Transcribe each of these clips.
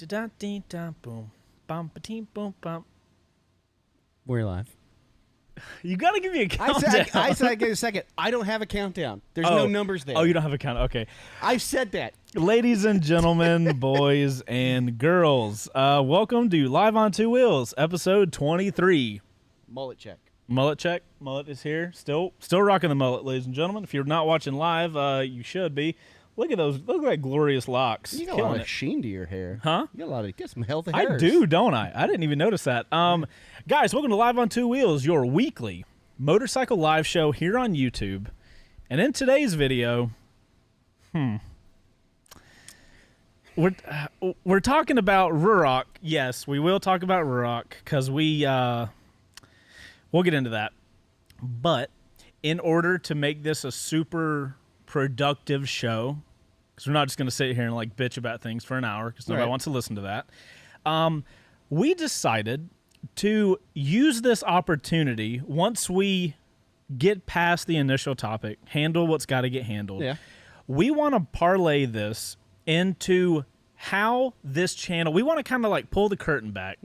Boom. Bum ba boom bum. We're live. You gotta give me a countdown. I said I get a second. I don't have a countdown. There's no numbers there. Oh, you don't have a count. Okay. I've said that. Ladies and gentlemen, boys and girls, welcome to Live on Two Wheels, episode 23. Mullet check. Mullet check. Mullet is here. Still rocking the mullet, ladies and gentlemen. If you're not watching live, you should be. Look at those. Look at that glorious locks. You got a lot of sheen to your hair. Huh? You got get some healthy hairs. I do, don't I? I didn't even notice that. Guys, welcome to Live on Two Wheels, your weekly motorcycle live show here on YouTube. And in today's video, we're talking about Ruroc. Yes, we will talk about Ruroc because we'll get into that. But in order to make this a super productive show, because we're not just going to sit here and like bitch about things for an hour because nobody wants to listen to that, we decided to use this opportunity once we get past the initial topic, handle what's got to get handled. Yeah. We want to parlay this into how this channel, we want to kind of like pull the curtain back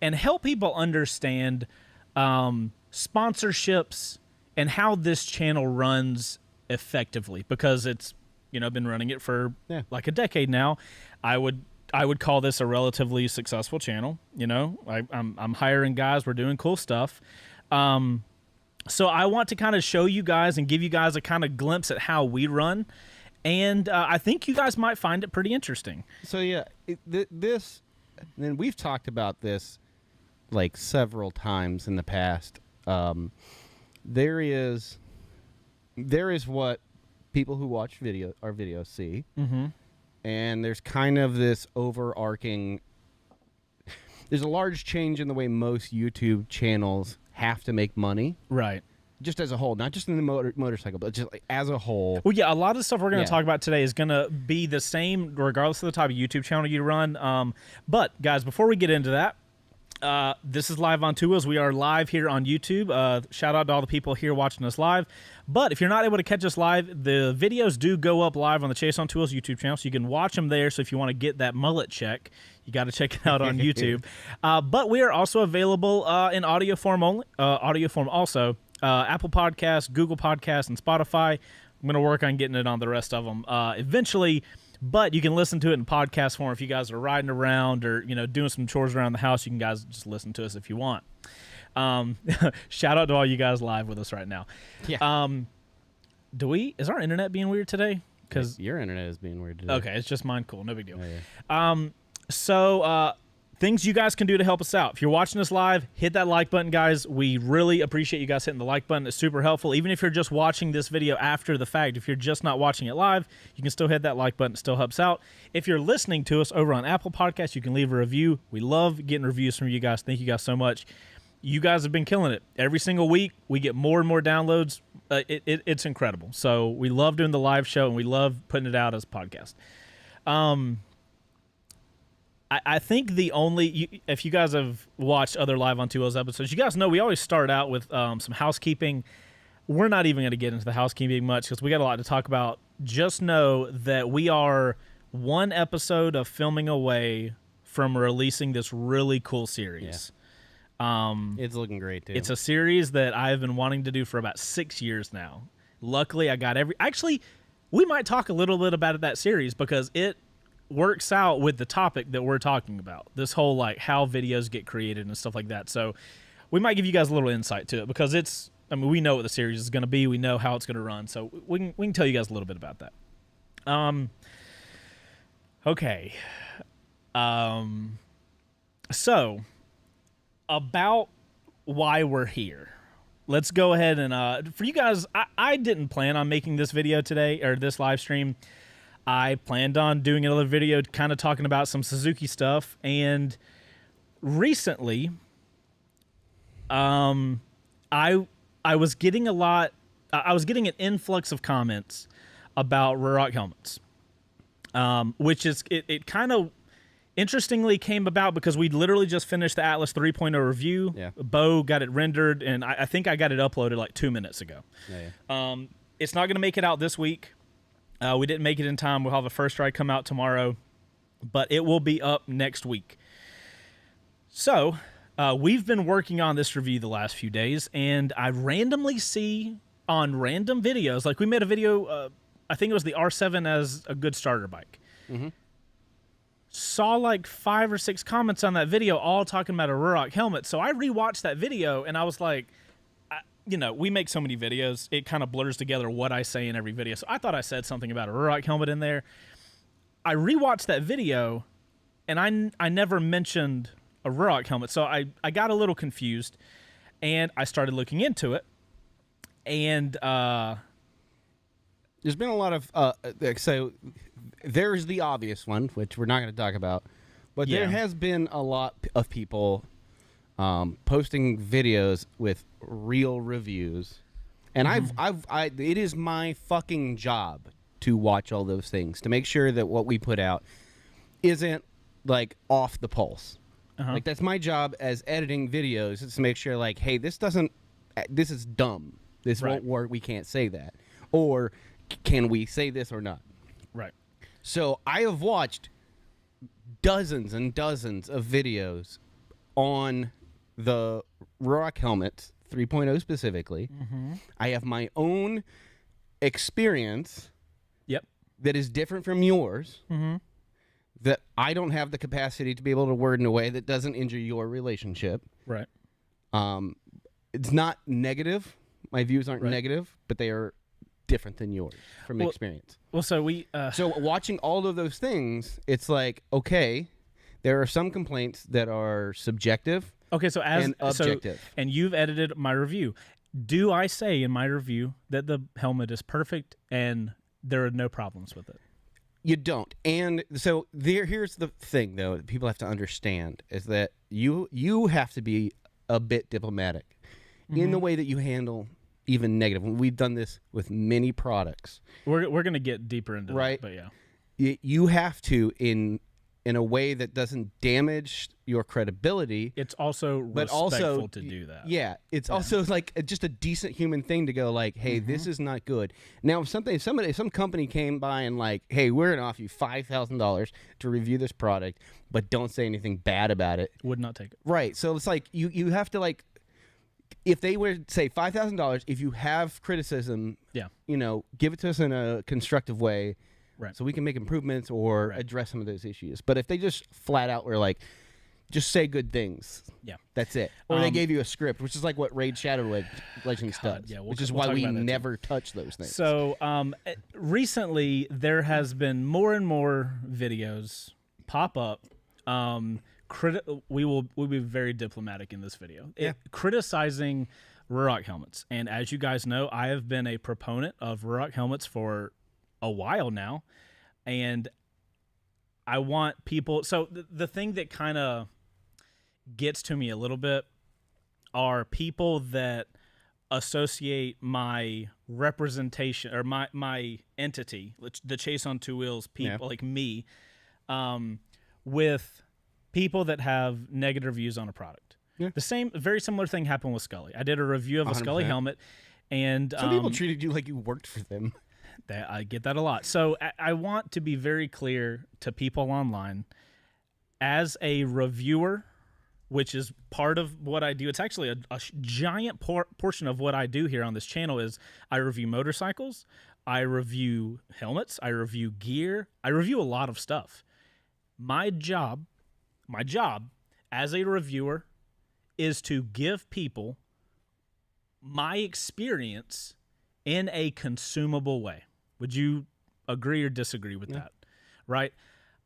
and help people understand sponsorships and how this channel runs effectively, because it's, been running it for like a decade now. I would call this a relatively successful channel. I'm hiring guys. We're doing cool stuff. So I want to kind of show you guys and give you guys a kind of glimpse at how we run. And I think you guys might find it pretty interesting. So, then we've talked about this like several times in the past. There is what people who watch our videos see. Mm-hmm. And there's kind of this overarching, there's a large change in the way most YouTube channels have to make money. Right. Just as a whole, not just in the motorcycle, but just like as a whole. Well, yeah, a lot of the stuff we're going to talk about today is going to be the same regardless of the type of YouTube channel you run. But, guys, before we get into that, this is Live on Two Wheels. We are live here on YouTube. Shout out to all the people here watching us live. But if you're not able to catch us live, the videos do go up live on the Chase on Two Wheels YouTube channel, so you can watch them there. So if you want to get that mullet check, you got to check it out on YouTube. But we are also available in audio form only. Also. Apple Podcasts, Google Podcasts, and Spotify. I'm going to work on getting it on the rest of them eventually. But you can listen to it in podcast form if you guys are riding around or doing some chores around the house. You can guys just listen to us if you want. Shout out to all you guys live with us right now. Yeah. Is our internet being weird today? Because your internet is being weird today. Okay, it's just mine. Cool, no big deal. Oh, yeah. Things you guys can do to help us out. If you're watching us live, hit that like button, guys. We really appreciate you guys hitting the like button. It's super helpful. Even if you're just watching this video after the fact, if you're just not watching it live, you can still hit that like button. It still helps out. If you're listening to us over on Apple Podcasts, you can leave a review. We love getting reviews from you guys. Thank you guys so much. You guys have been killing it. Every single week, we get more and more downloads. It's incredible. So we love doing the live show, and we love putting it out as a podcast. I think if you guys have watched other Live on Two Wheels episodes, you guys know we always start out with some housekeeping. We're not even going to get into the housekeeping much because we got a lot to talk about. Just know that we are one episode of filming away from releasing this really cool series. Yeah. It's looking great, too. It's a series that I've been wanting to do for about 6 years now. Luckily, I got Actually, we might talk a little bit about that series because it works out with the topic that we're talking about, this whole like how videos get created and stuff like that. So we might give you guys a little insight to it because we know what the series is going to be, we know how it's going to run, so we can tell you guys a little bit about that. Okay. So about why we're here, let's go ahead and for you guys, I didn't plan on making this video today or this live stream. I planned on doing another video kind of talking about some Suzuki stuff, and recently I was getting an influx of comments about Ruroc helmets, which is it kind of interestingly came about because we literally just finished the Atlas 3.0 review. Yeah. Bo got it rendered, and I think I got it uploaded like 2 minutes ago. Yeah. It's not going to make it out this week. We didn't make it in time. We'll have a first ride come out tomorrow. but it will be up next week. So we've been working on this review the last few days, and I randomly see on random videos, like we made a video, I think it was the R7 as a good starter bike. Saw like 5 or 6 comments on that video all talking about a Ruroc helmet. So I rewatched that video and I was like, we make so many videos, it kind of blurs together what I say in every video. So I thought I said something about a Ruroc helmet in there. I rewatched that video and I never mentioned a Ruroc helmet. So I got a little confused and I started looking into it. And there's been a lot of so there's the obvious one, which we're not going to talk about, but there has been a lot of people posting videos with real reviews, and it is my fucking job to watch all those things to make sure that what we put out isn't like off the pulse. Like that's my job as editing videos, is to make sure like, hey, this is dumb. This won't work. We can't say that. Or can we say this or not? Right. So I have watched dozens and dozens of videos on the Ruroc helmet 3.0 specifically. I have my own experience that is different from yours, that I don't have the capacity to be able to word in a way that doesn't injure your relationship. Right. It's not negative. My views aren't negative, but they are different than yours from experience. Well, so we... So watching all of those things, it's like, okay, there are some complaints that are subjective and objective. And you've edited my review. Do I say in my review that the helmet is perfect and there are no problems with it? You don't. And so here's the thing, though, that people have to understand, is that you have to be a bit diplomatic in the way that you handle even negative. We've done this with many products. We're going to get deeper into that, but yeah. You have to, in a way that doesn't damage your credibility. It's also respectful to do that. Yeah. It's also like just a decent human thing to go like, hey, this is not good. Now, if some company came by and like, hey, we're going to offer you $5,000 to review this product, but don't say anything bad about it. Would not take it. Right. So it's like you have to like, if they were to say $5,000, if you have criticism, give it to us in a constructive way, so we can make improvements or address some of those issues. But if they just flat out were like, just say good things, that's it. Or they gave you a script, which is like what Raid Shadow Legends does, which is why we never touch those things. So recently, there has been more and more videos pop up. We'll be very diplomatic in this video. Criticizing Ruroc helmets. And as you guys know, I have been a proponent of Ruroc helmets for a while now. And I want people... So the thing that kind of gets to me a little bit are people that associate my representation or my entity, the Chase on Two Wheels people like me, with people that have negative views on a product. Very similar thing happened with Scully. I did a review of a 100%. Scully helmet, and some people treated you like you worked for them. I get that a lot. So I want to be very clear to people online, as a reviewer, which is part of what I do. It's actually a giant portion of what I do here on this channel is I review motorcycles, I review helmets, I review gear, I review a lot of stuff. My job as a reviewer is to give people my experience in a consumable way. Would you agree or disagree with that? Right?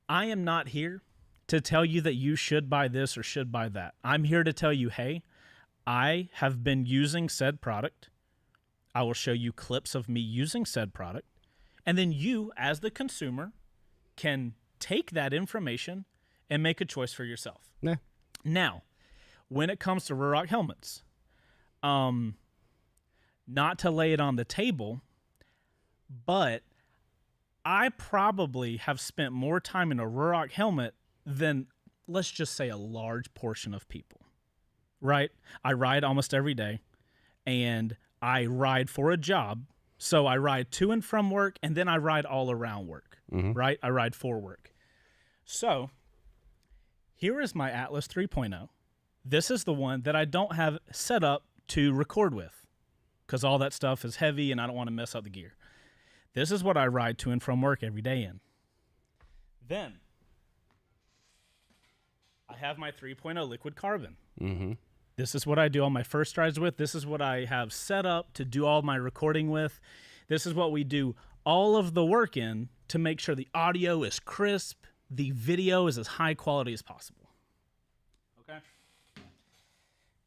I am not here to tell you that you should buy this or should buy that. I'm here to tell you, hey, I have been using said product. I will show you clips of me using said product. And then you, as the consumer, can take that information and make a choice for yourself. Now, when it comes to Ruroc helmets, not to lay it on the table, but I probably have spent more time in a Ruroc helmet than, let's just say, a large portion of people, right? I ride almost every day, and I ride for a job. So I ride to and from work, and then I ride all around work, right? I ride for work. So here is my Atlas 3.0. This is the one that I don't have set up to record with because all that stuff is heavy and I don't want to mess up the gear. This is what I ride to and from work every day in. Then I have my 3.0 liquid carbon. Mm-hmm. This is what I do all my first rides with. This is what I have set up to do all my recording with. This is what we do all of the work in to make sure the audio is crisp, the video is as high quality as possible. Okay?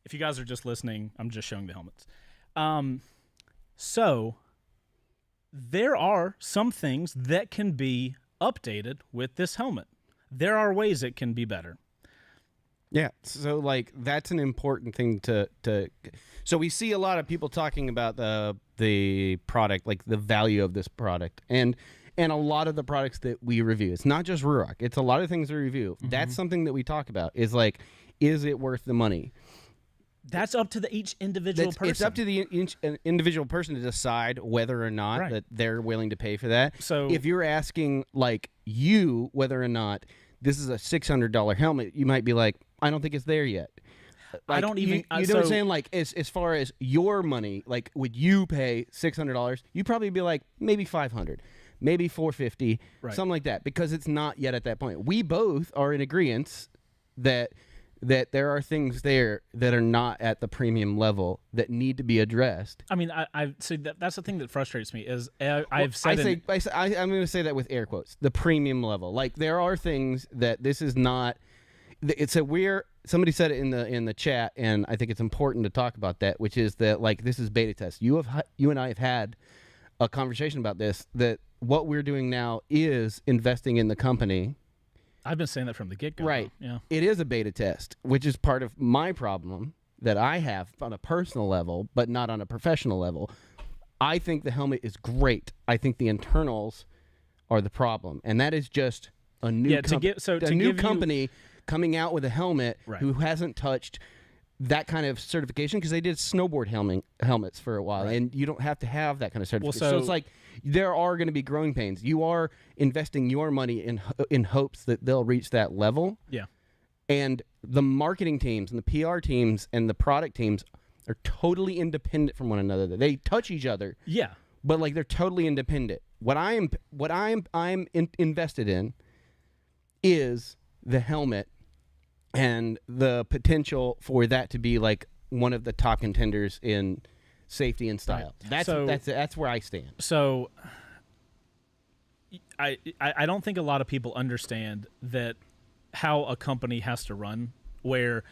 If you guys are just listening, I'm just showing the helmets. So there are some things that can be updated with this helmet. There are ways it can be better. Yeah, so like that's an important thing to. So we see a lot of people talking about the product, like the value of this product, and a lot of the products that we review. It's not just Ruroc; it's a lot of things we review. Mm-hmm. That's something that we talk about. Is like, is it worth the money? That's up to each individual person. It's up to the individual person to decide whether or not that they're willing to pay for that. So if you're asking like you whether or not this is a $600 helmet, you might be like, I don't think it's there yet. Like, I don't even. You know what I'm saying? Like as far as your money, like would you pay $600? You'd probably be like maybe $500, maybe $450, something like that, because it's not yet at that point. We both are in agreement that there are things there that are not at the premium level that need to be addressed. I mean, I see that's the thing that frustrates me is I'm going to say that with air quotes, the premium level. Like there are things that this is not. It's somebody said it in the chat, and I think it's important to talk about that, which is that like this is beta test. You and I have had a conversation about this. That what we're doing now is investing in the company. I've been saying that from the get-go. Right. Yeah. It is a beta test, which is part of my problem that I have on a personal level, but not on a professional level. I think the helmet is great. I think the internals are the problem, and that is just a new company coming out with a helmet who hasn't touched that kind of certification, because they did snowboard helmets for a while, and you don't have to have that kind of certification. So it's like there are going to be growing pains. You are investing your money in hopes that they'll reach that level. Yeah. And the marketing teams and the PR teams and the product teams are totally independent from one another. They touch each other. Yeah. But like they're totally independent. What I'm invested in is the helmet and the potential for that to be like one of the top contenders in safety and style. That's where I stand. So I don't think a lot of people understand that how a company has to run, where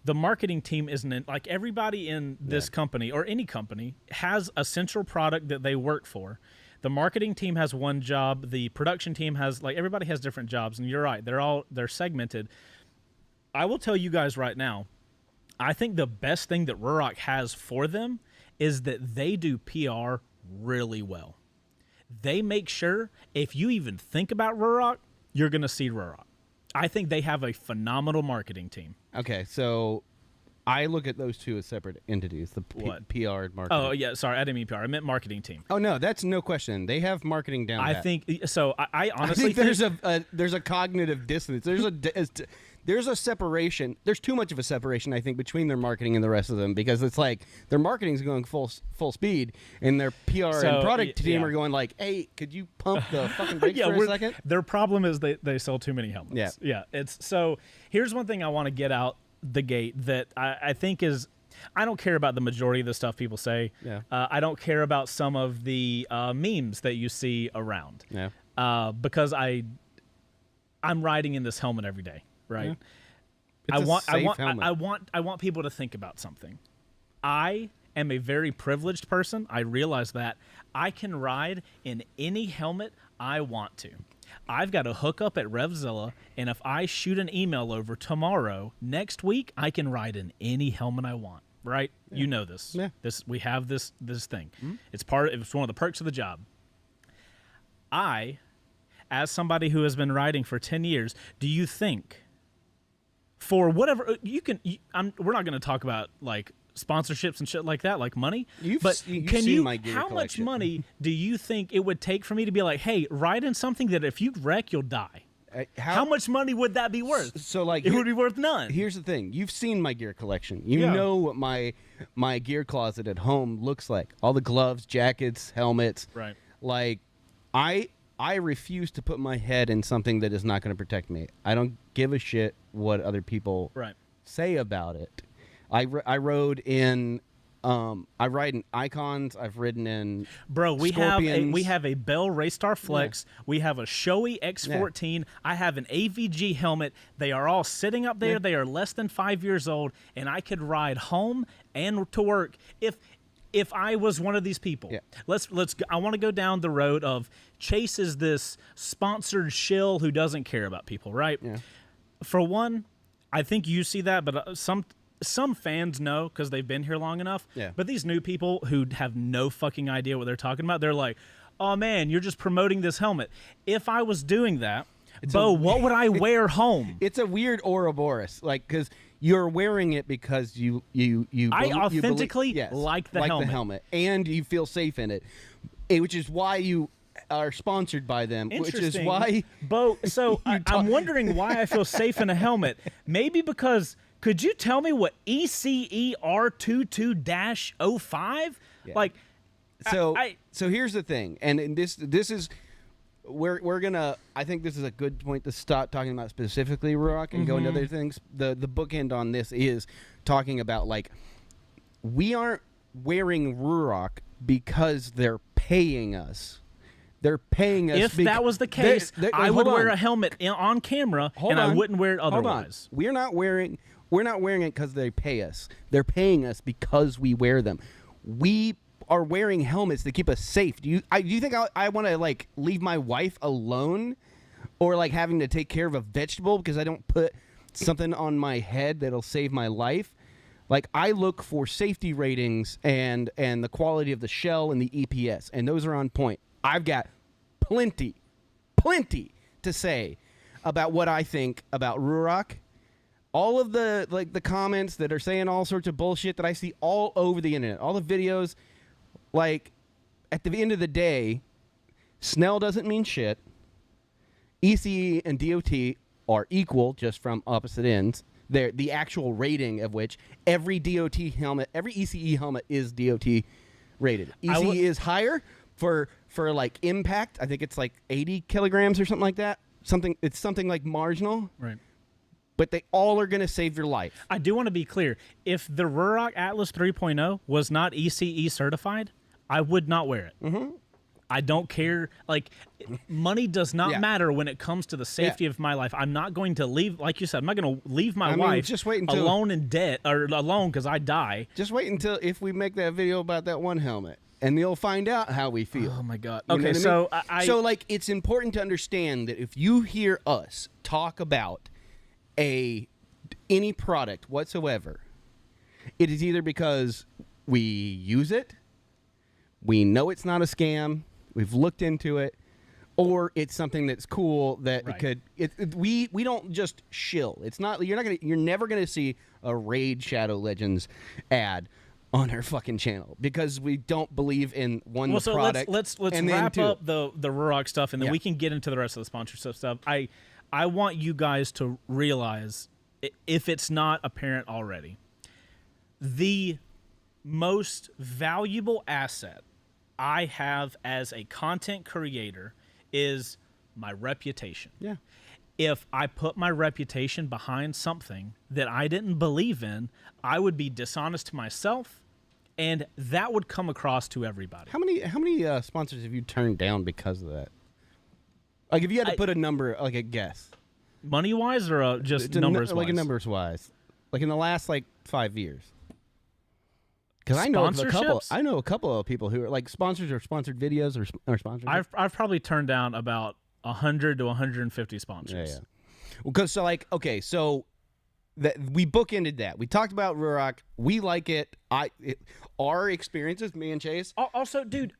the marketing team isn't like everybody in this company or any company has a central product that they work for. The marketing team has one job. The production team has, like, everybody has different jobs, and you're right. They're segmented. I will tell you guys right now, I think the best thing that Ruroc has for them is that they do PR really well. They make sure if you even think about Ruroc, you're going to see Ruroc. I think they have a phenomenal marketing team. Okay, so I look at those two as separate entities, the PR and marketing. Oh, yeah, sorry, I didn't mean PR. I meant marketing team. Oh, no, that's no question. They have marketing down I pat. think, so I honestly think there's a cognitive dissonance. There's a separation. There's too much of a separation, I think, between their marketing and the rest of them, because it's like their marketing is going full speed, and their PR and product team are going like, "Hey, could you pump the fucking brakes for a second?" Their problem is they sell too many helmets. Yeah. It's so. Here's one thing I want to get out the gate that I think is. I don't care about the majority of the stuff people say. Yeah. I don't care about some of the memes that you see around. Yeah. Because I'm riding in this helmet every day. Right. Yeah. I want people to think about something. I am a very privileged person. I realize that I can ride in any helmet I want to. I've got a hookup at Revzilla, and if I shoot an email over tomorrow, next week, I can ride in any helmet I want. Right? Yeah. You know this. Yeah. We have this thing. Mm-hmm. It's one of the perks of the job. As somebody who has been riding for 10 years, do you think for whatever we're not going to talk about like sponsorships and shit like that, like money. How much money do you think it would take for me to be like, hey, ride in something that if you wreck, you'll die? How much money would that be worth? So like it would be worth none. Here's the thing: you've seen my gear collection. You know what my gear closet at home looks like. All the gloves, jackets, helmets. Right. Like, I refuse to put my head in something that is not going to protect me. I don't give a shit what other people say about it. I rode in. I ride in Icons. I've ridden in Scorpions. we have a Bell Raystar Flex. Yeah. We have a Shoei X14. Yeah. I have an AVG helmet. They are all sitting up there. Yeah. They are less than 5 years old, and I could ride home and to work if I was one of these people. Yeah. I want to go down the road of Chase is this sponsored shill who doesn't care about people, right? Yeah. For one, I think you see that, but some fans know because they've been here long enough. Yeah. But these new people who have no fucking idea what they're talking about, they're like, oh, man, you're just promoting this helmet. If I was doing that, what would I wear home? It's a weird Ouroboros, like, because you're wearing it because you I authentically like the helmet. And you feel safe in it, which is why you are sponsored by them, which is why... Bo, so I'm wondering why I feel safe in a helmet. Maybe because... Could you tell me what ECE R22-05? Yeah. Like, so here's the thing, and this is we're gonna. I think this is a good point to stop talking about specifically Ruroc and go into other things. The bookend on this is talking about, like, we aren't wearing Ruroc because they're paying us. They're paying us. If that was the case, I would wear a helmet on camera, I wouldn't wear it otherwise. We're not wearing it because they pay us. They're paying us because we wear them. We are wearing helmets to keep us safe. Do you think I want to, like, leave my wife alone, or like having to take care of a vegetable because I don't put something on my head that'll save my life? Like, I look for safety ratings and the quality of the shell and the EPS, and those are on point. I've got plenty to say about what I think about Ruroc. All of the comments that are saying all sorts of bullshit that I see all over the internet, all the videos, like, at the end of the day, Snell doesn't mean shit. ECE and DOT are equal, just from opposite ends. They're the actual rating of which every DOT helmet, every ECE helmet is DOT rated. ECE is higher for like impact. I think it's like 80 kilograms or something like that. It's something like marginal. Right. But they all are going to save your life. I do want to be clear. If the Ruroc Atlas 3.0 was not ECE certified, I would not wear it. Mm-hmm. I don't care. Like, money does not matter when it comes to the safety of my life. I'm not going to leave, like you said, I'm not going to leave my wife just wait until, alone in debt, or alone because I die. Just wait until if we make that video about that one helmet, and you'll find out how we feel. Oh, my God. You okay, so So, like, it's important to understand that if you hear us talk about any product whatsoever, it is either because we use it, we know it's not a scam, we've looked into it, or it's something that's cool that we don't just shill. It's not you're never gonna see a Raid Shadow Legends ad on our fucking channel because we don't believe in the product. Let's wrap up the Ruroc stuff, and then we can get into the rest of the sponsorship stuff. I want you guys to realize, if it's not apparent already, the most valuable asset I have as a content creator is my reputation. Yeah. If I put my reputation behind something that I didn't believe in, I would be dishonest to myself, and that would come across to everybody. How many sponsors have you turned down because of that? Like, if you had to put a number, like a guess. Money-wise or just numbers-wise? Like numbers-wise. Like in the last, 5 years. Because I know a couple of people who are, like, sponsors or sponsored videos or sponsors. I've probably turned down about 100 to 150 sponsors. Yeah. Well, because, so we bookended that. We talked about Ruroc. We like it. Our experiences, me and Chase. Also, dude,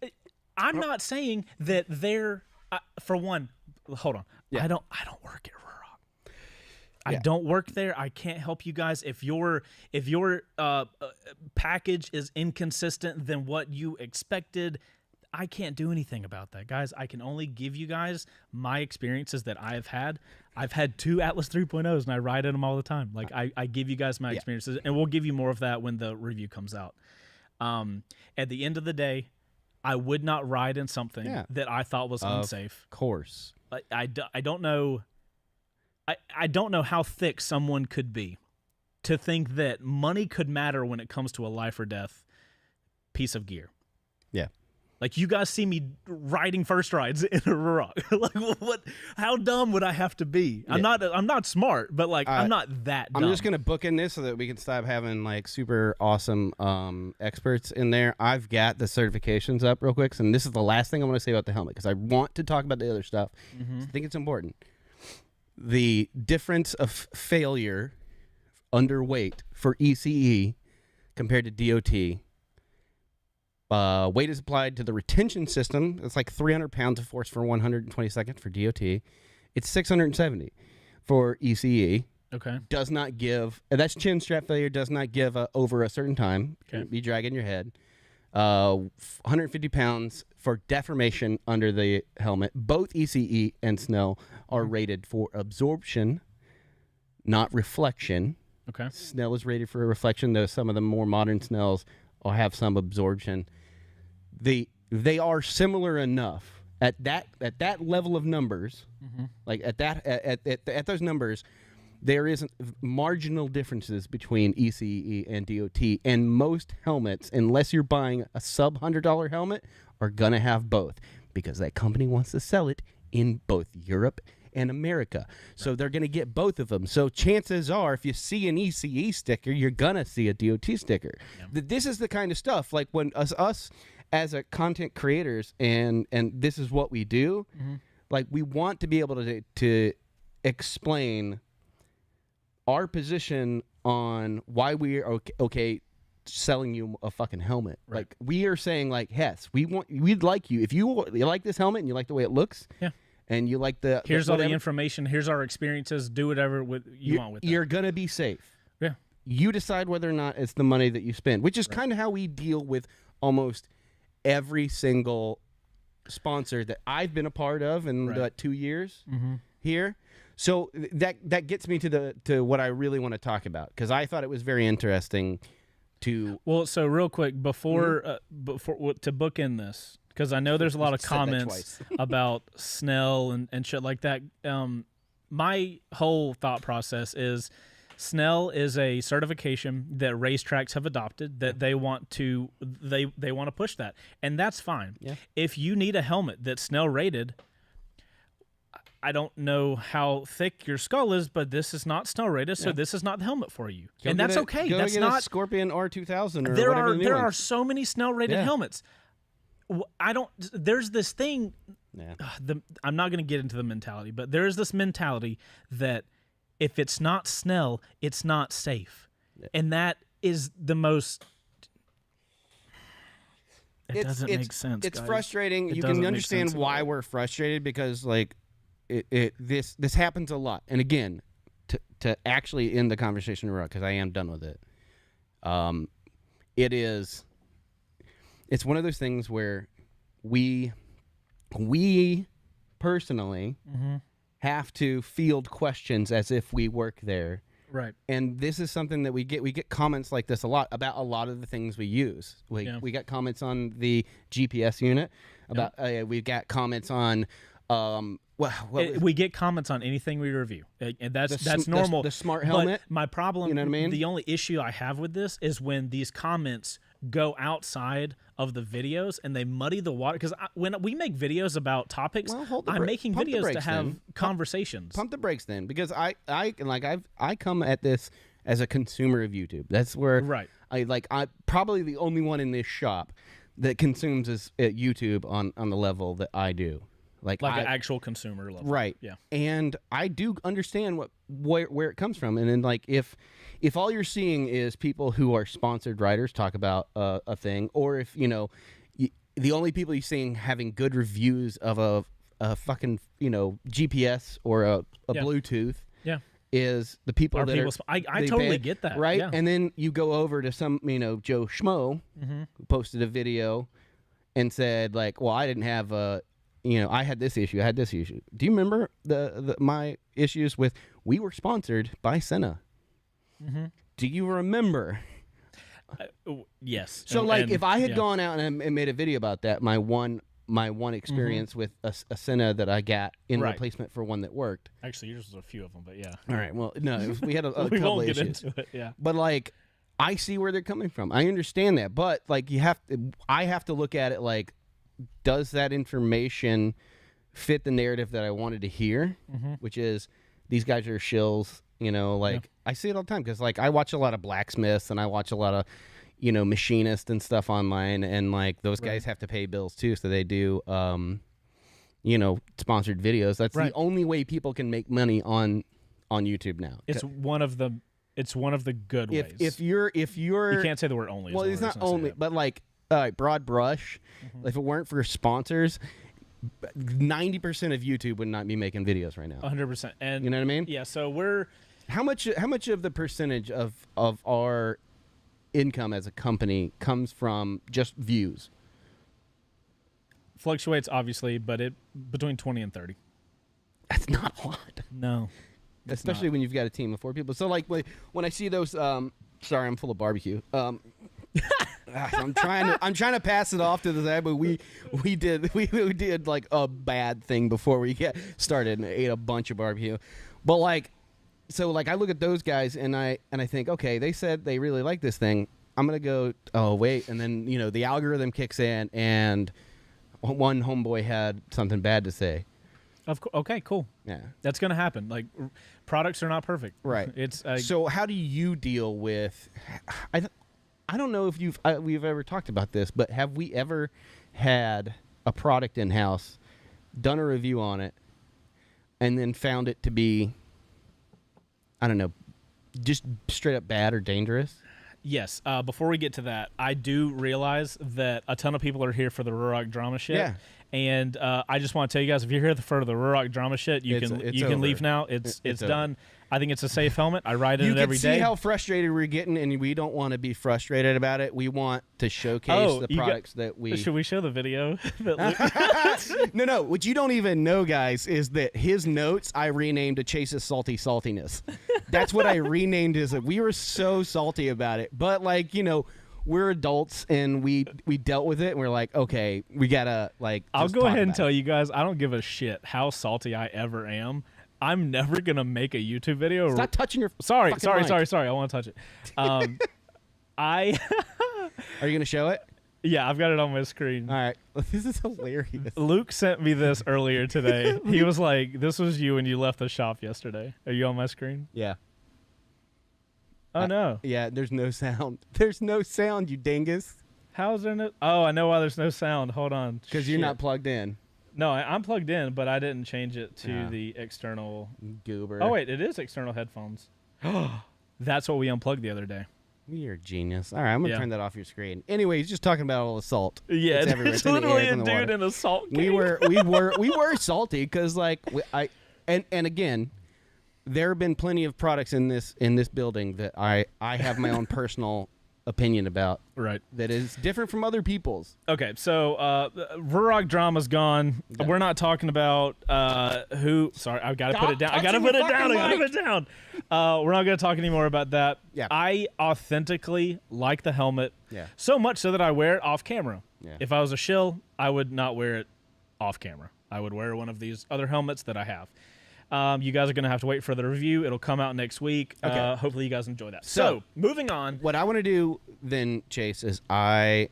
I'm not saying that they're... for one, hold on. Yeah. I don't work at Ruroc. I don't work there. I can't help you guys. If your package is inconsistent than what you expected, I can't do anything about that, guys. I can only give you guys my experiences that I have had. I've had 2 Atlas 3.0s, and I ride in them all the time. Like, I give you guys my experiences, and we'll give you more of that when the review comes out. At the end of the day, I would not ride in something that I thought was unsafe. Of course. I don't know. I don't know how thick someone could be to think that money could matter when it comes to a life or death piece of gear. Yeah. Like, you guys see me riding first rides in a Ruroc. Like, what? How dumb would I have to be? I'm not smart, but like, I'm not that dumb. I'm just gonna book in this so that we can stop having like super awesome experts in there. I've got the certifications up real quick, and this is the last thing I want to say about the helmet because I want to talk about the other stuff. I think it's important. The difference of failure underweight for ECE compared to DOT. Weight is applied to the retention system. It's like 300 pounds of force for 120 seconds for DOT. It's 670 for ECE. Okay. Does not give, that's chin strap failure, does not give over a certain time. Okay. Be dragging your head. 150 pounds for deformation under the helmet. Both ECE and Snell are rated for absorption, not reflection. Okay. Snell is rated for reflection, though some of the more modern Snells will have some absorption. They are similar enough at that level of numbers, like at those numbers, there is marginal differences between ECE and DOT, and most helmets, unless you're buying a sub $100 helmet, are gonna have both because that company wants to sell it in both Europe and America. So they're going to get both of them. So chances are, if you see an ECE sticker, you're going to see a DOT sticker. Yeah. This is the kind of stuff, like when us as a content creators, and this is what we do, like we want to be able to explain our position on why we are okay selling you a fucking helmet. Right. Like, we are saying, like, yes, we'd like you, if you like this helmet and you like the way it looks, and you like here's all the information, here's our experiences, do whatever you want with it. You're going to be safe. Yeah. You decide whether or not it's the money that you spend, which is kind of how we deal with almost every single sponsor that I've been a part of in the 2 years here. So that gets me to what I really want to talk about, because I thought it was very interesting to... Well, so real quick, before to bookend this, because I know there's a lot of comments about Snell and shit like that. My whole thought process is Snell is a certification that racetracks have adopted, that they want to push that, and that's fine. Yeah. If you need a helmet that's Snell rated, I don't know how thick your skull is, but this is not Snell rated, so this is not the helmet for you, and that's okay. That's not a Scorpion R2000 or there whatever. There are so many Snell rated helmets. There's this thing. Yeah. I'm not going to get into the mentality, but there is this mentality that if it's not Snell, it's not safe, and that is the most. It doesn't make sense. It's guys. Frustrating. You can understand why we're frustrated, because like this happens a lot. And again, to actually end the conversation, because I am done with it. It's one of those things where we personally have to field questions as if we work there. Right. And this is something that we get comments like this a lot about a lot of the things we use. We got comments on the GPS unit about we got comments on we get comments on anything we review, and that's normal. The smart helmet. But my problem, you know what I mean? The only issue I have with this is when these comments go outside of the videos and they muddy the water. Because when we make videos about topics, I'm making videos to have conversations. Pump the brakes then, because I come at this as a consumer of YouTube. That's where I'm probably the only one in this shop that consumes YouTube on the level that I do. Like an actual consumer level. Right. Yeah. And I do understand where it comes from. And then, like, if all you're seeing is people who are sponsored writers talk about a thing, or if, the only people you're seeing having good reviews of a fucking, GPS or a Bluetooth is the people that are... I totally get that. Right? Yeah. And then you go over to some, Joe Schmo who posted a video, and said like, well, I didn't have a, I had this issue. I had this issue. Do you remember my issues with? We were sponsored by Senna. Mm-hmm. Do you remember? Yes. So if I had gone out and made a video about that, my one experience with a Senna that I got in replacement for one that worked. Actually, yours was a few of them, but yeah. All right. Well, no, we had a we couple won't of get issues. into it. Yeah. But I see where they're coming from. I understand that, but I have to look at it like, does that information fit the narrative that I wanted to hear, which is these guys are shills. I see it all the time because I watch a lot of blacksmiths and I watch a lot of machinists and stuff online, and those guys have to pay bills too, so they do sponsored videos. That's the only way people can make money on YouTube now. It's one of the good ways. If you're you can't say the word only. Well, it's not only, but broad brush. If it weren't for sponsors, 90% of YouTube would not be making videos right now. 100%. And you know what I mean? Yeah. So we're how much of the percentage of our income as a company comes from just views? Fluctuates obviously, but between 20 and 30. That's not a lot. No. Especially when you've got a team of 4 people. So when I see those sorry, I'm full of barbecue. I'm trying to pass it off to the side, but we did a bad thing before we started and ate a bunch of barbecue. But I look at those guys and I think, okay, they said they really like this thing. I'm gonna go. Oh wait, and then the algorithm kicks in, and one homeboy had something bad to say. Okay, cool. Yeah, that's gonna happen. Products are not perfect. Right. It's so how do you deal with? I don't know if we've ever talked about this, but have we ever had a product in house, done a review on it, and then found it to be, I don't know, just straight up bad or dangerous? Yes. Before we get to that, I do realize that a ton of people are here for the Ruroc drama shit. Yeah. And I just want to tell you guys, if you're here for the Ruroc drama shit, you can leave now. It's done. I think it's a safe helmet. I ride in it every day. You can see how frustrated we're getting, and we don't want to be frustrated about it. We want to showcase the products that we... Should we show the video? No. What you don't even know, guys, is that his notes I renamed to Chase's Salty Saltiness. That's what I renamed his. We were so salty about it. But, we're adults, and we dealt with it, and we're like, okay, we got to, I'll go ahead and tell you guys, I don't give a shit how salty I ever am. I'm never gonna make a YouTube video. Stop touching your. Sorry. Mic. I want to touch it. Are you gonna show it? Yeah, I've got it on my screen. All right, this is hilarious. Luke sent me this earlier today. He was like, "This was you when you left the shop yesterday." Are you on my screen? Yeah. Oh no. Yeah, there's no sound. There's no sound, you dingus. How is there no? Oh, I know why there's no sound. Hold on. Because you're not plugged in. No, I'm plugged in, but I didn't change it to the external. Goober. Oh, wait, it is external headphones. That's what we unplugged the other day. You're a genius. All right, I'm going to turn that off your screen. Anyway, he's just talking about all the salt. Yeah, it's everywhere. It's literally a dude in a salt can. We were salty because, and again, there have been plenty of products in this building that I have my own personal opinion about, right, that is different from other people's. Okay, so Ruroc drama's gone. Yeah. We're not talking about who. Sorry, I've got to put it down. I got to put it down. We're not going to talk anymore about that. Yeah. I authentically like the helmet. Yeah. So much so that I wear it off camera. Yeah. If I was a shill, I would not wear it off camera. I would wear one of these other helmets that I have. You guys are going to have to wait for the review. It'll come out next week. Okay. Hopefully you guys enjoy that. So, moving on. What I want to do then, Chase, is I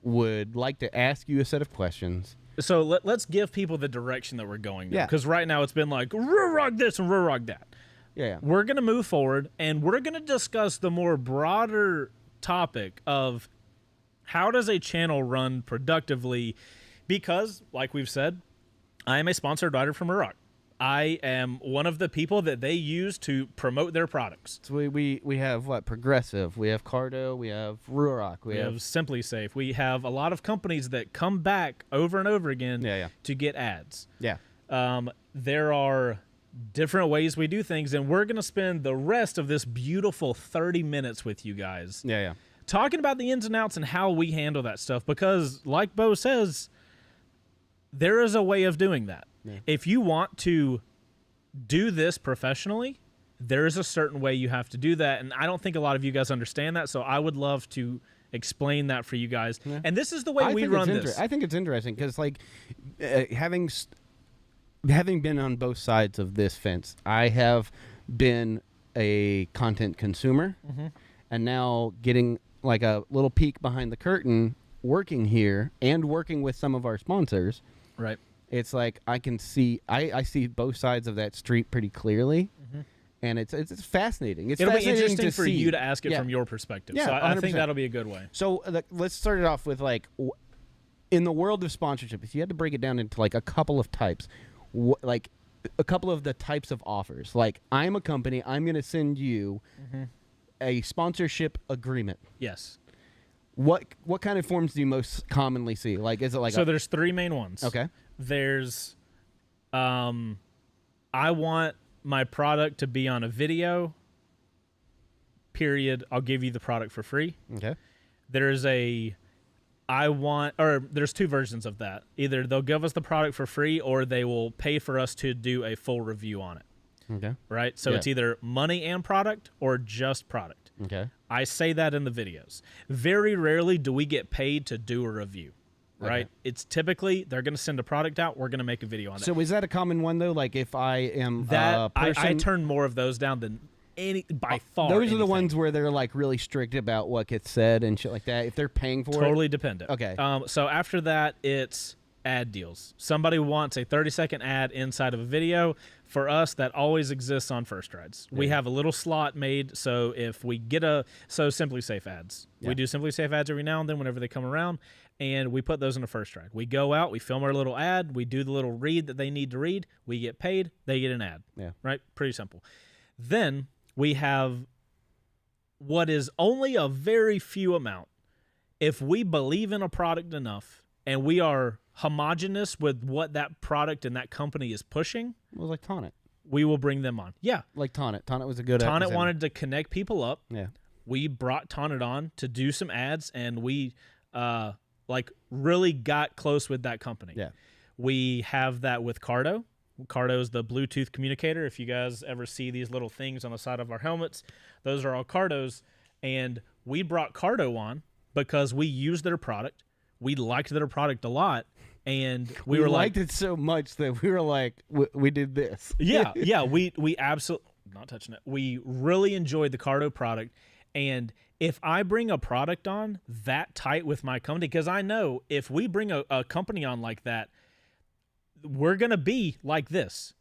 would like to ask you a set of questions. So let's give people the direction that we're going now. Yeah. Because right now it's been like, Ruroc this and Ruroc that. Yeah. We're going to move forward, and we're going to discuss the more broader topic of how does a channel run productively? Because, like we've said, I am a sponsored rider from Ruroc. I am one of the people that they use to promote their products. So we have what? Progressive. We have Cardo. We have Ruroc. We have Simply Safe. We have a lot of companies that come back over and over again to get ads. Yeah. There are different ways we do things, and we're going to spend the rest of this beautiful 30 minutes with you guys talking about the ins and outs and how we handle that stuff, because like Bo says, there is a way of doing that. Yeah. If you want to do this professionally, there is a certain way you have to do that, and I don't think a lot of you guys understand that, so I would love to explain that for you guys. Yeah. And this is the way we run this. I think it's interesting because, like, having been on both sides of this fence, I have been a content consumer, and now getting like a little peek behind the curtain, working here and working with some of our sponsors. Right. It's like I can see, I see both sides of that street pretty clearly. And it's fascinating. It'll be interesting for you to ask it from your perspective. Yeah, so I think that'll be a good way. So let's start it off with, like, in the world of sponsorship, if you had to break it down into like a couple of types, like a couple of the types of offers. Like, I'm a company, I'm going to send you a sponsorship agreement. Yes. What kind of forms do you most commonly see? Like, is it like there's three main ones. Okay. There's, I want my product to be on a video, period. I'll give you the product for free. Okay. There's there's two versions of that. Either they'll give us the product for free or they will pay for us to do a full review on it. Okay. Right? So it's either money and product or just product. Okay. I say that in the videos. Very rarely do we get paid to do a review. Right? Okay. It's typically they're going to send a product out. We're going to make a video on it. So is that a common one, though? Like, if I am that I turn more of those down than by far. Those are the ones where they're like really strict about what gets said and shit like that. If they're paying for it, totally dependent. Okay. So after that, it's ad deals. Somebody wants a 30-second ad inside of a video. For us, that always exists on First Rides. Yeah. We have a little slot made, so if we get Simply Safe ads. Yeah. We do Simply Safe ads every now and then whenever they come around, and we put those in a First Ride. We go out, we film our little ad, we do the little read that they need to read, we get paid, they get an ad. Yeah. Right? Pretty simple. Then we have what is only a very few amount. If we believe in a product enough and we are homogenous with what that product and that company is pushing. Well, like Tonnit. We will bring them on. Yeah. Like Tonnit. Tonnit was a good Tonnit wanted to connect people up. Yeah. We brought Tonnit on to do some ads, and we really got close with that company. Yeah. We have that with Cardo. Cardo is the Bluetooth communicator. If you guys ever see these little things on the side of our helmets, those are all Cardos. And we brought Cardo on because we used their product. We liked their product a lot. And we were liked it so much that we were like, we did this. Yeah, we absolutely, not touching it. We really enjoyed the Cardo product. And if I bring a product on that tight with my company, because I know if we bring a company on like that, we're going to be like this.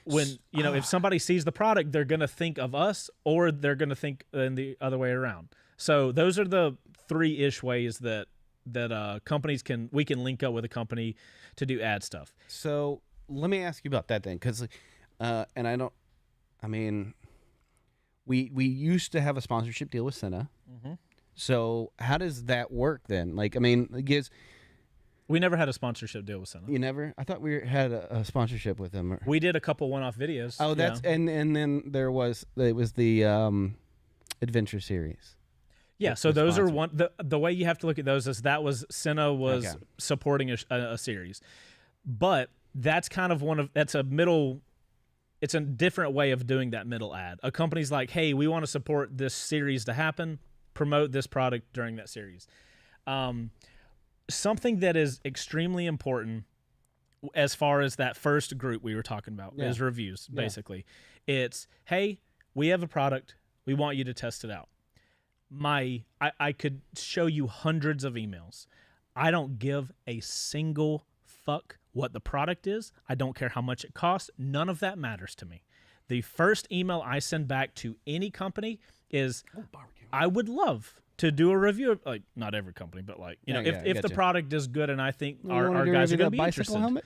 When, if somebody sees the product, they're going to think of us, or they're going to think in the other way around. So those are the three-ish ways that companies we can link up with a company to do ad stuff. So let me ask you about that then, because we used to have a sponsorship deal with Senna. Mm-hmm. So how does that work then? We never had a sponsorship deal with Senna. You never? I thought we had a sponsorship with them. We did a couple one-off videos. Oh, that's and then it was the Adventure Series. Yeah, so those are the way you have to look at those is that was Senna was supporting a series, but that's kind of that's a middle. It's a different way of doing that middle ad. A company's like, hey, we want to support this series to happen, promote this product during that series. Something that is extremely important as far as that first group we were talking about is reviews. Basically, it's hey, we have a product, we want you to test it out. I could show you hundreds of emails. I don't give a single fuck what the product is. I don't care how much it costs. None of that matters to me. The first email I send back to any company is, I would love to do a review of, like, not every company, but like, if the product is good and I think our guys are going to be interested. Helmet?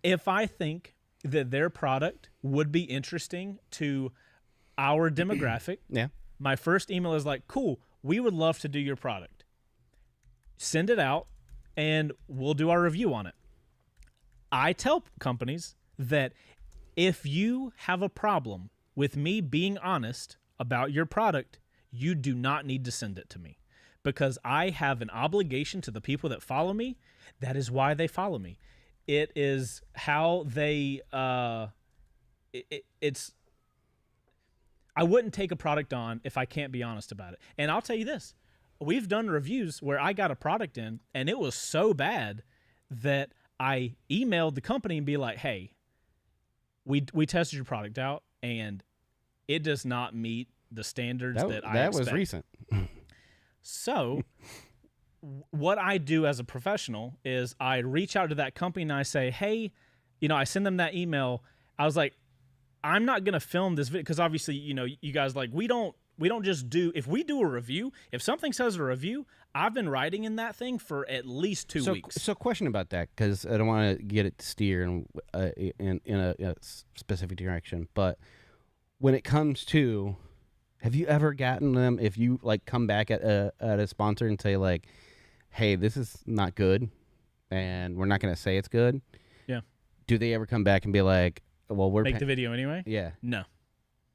If I think that their product would be interesting to our demographic, my first email is like, cool, we would love to do your product. Send it out and we'll do our review on it. I tell companies that if you have a problem with me being honest about your product, you do not need to send it to me because I have an obligation to the people that follow me. That is why they follow me. It is how they it's I wouldn't take a product on if I can't be honest about it. And I'll tell you this. We've done reviews where I got a product in and it was so bad that I emailed the company and be like, "Hey, we tested your product out and it does not meet the standards that I expect." That was recent. So what I do as a professional is I reach out to that company and I say, "Hey," I send them that email. I was like, "I'm not going to film this video," because obviously, you guys we don't just do, if we do a review, if something says a review, I've been writing in that thing for at least 2 weeks. So question about that, because I don't want to get it to steer in a specific direction, but when it comes to, have you ever gotten them, if you come back at a sponsor and say hey, this is not good and we're not going to say it's good? Yeah. Do they ever come back and be like, well, we're make the video anyway? Yeah. No.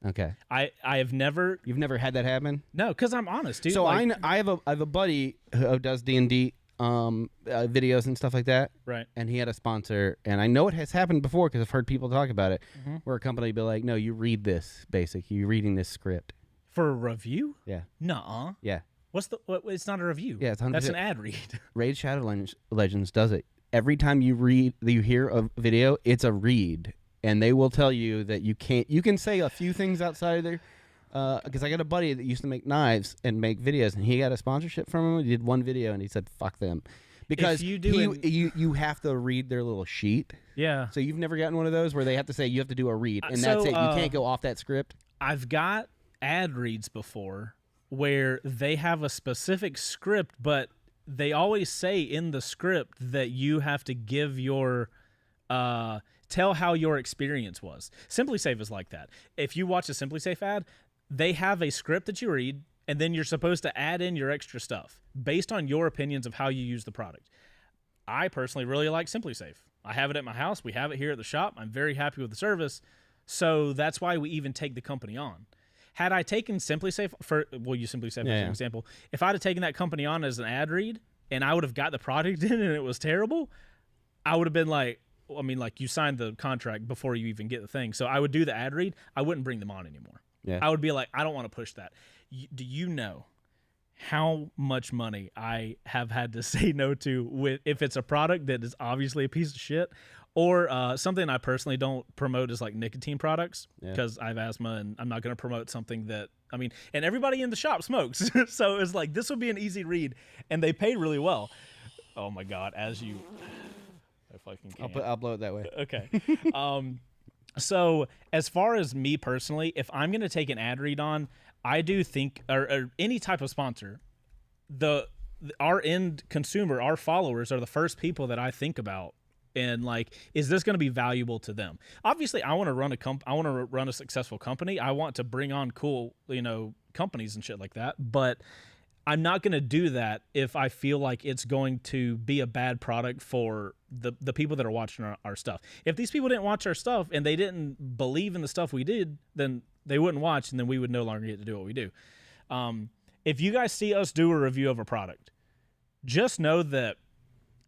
Okay. I have never. You've never had that happen? No, because I'm honest, dude. So I have a buddy who does D&D videos and stuff like that. Right. And he had a sponsor, and I know it has happened before because I've heard people talk about it, where a company would be like, "No, you read this. You're reading this script for a review." Yeah. Nuh-uh. Yeah. It's not a review. Yeah, it's 100%. That's an ad read. Raid Shadow Legends does it. Every time you hear a video, it's a read. And they will tell you that you can say a few things outside of there. Because I got a buddy that used to make knives and make videos, and he got a sponsorship from him. He did one video, and he said, "Fuck them," because you have to read their little sheet. Yeah. So you've never gotten one of those where they have to say you have to do a read, and that's it. You can't go off that script. I've got ad reads before where they have a specific script, but they always say in the script that you have to give your tell how your experience was. SimpliSafe is like that. If you watch a SimpliSafe ad, they have a script that you read, and then you're supposed to add in your extra stuff based on your opinions of how you use the product. I personally really like SimpliSafe. I have it at my house. We have it here at the shop. I'm very happy with the service. So that's why we even take the company on. Had I taken SimpliSafe, we'll use SimpliSafe as an example. If I'd have taken that company on as an ad read and I would have got the product in and it was terrible, I would have been like, you signed the contract before you even get the thing. So I would do the ad read. I wouldn't bring them on anymore. Yeah. I would be like, I don't want to push that. Do you know how much money I have had to say no to if it's a product that is obviously a piece of shit, or something I personally don't promote is like nicotine products because I have asthma and I'm not going to promote something that, and everybody in the shop smokes. So it's like, this would be an easy read, and they pay really well. Oh my God, I fucking can't. I'll blow it that way. Okay. So as far as me personally, if I'm going to take an ad read on, I do think, or any type of sponsor, our end consumer, our followers are the first people that I think about. And is this going to be valuable to them? Obviously, I want to run a successful company. I want to bring on cool, companies and shit like that. But I'm not going to do that if I feel like it's going to be a bad product for the people that are watching our stuff. If these people didn't watch our stuff and they didn't believe in the stuff we did, then they wouldn't watch, and then we would no longer get to do what we do. If you guys see us do a review of a product, just know that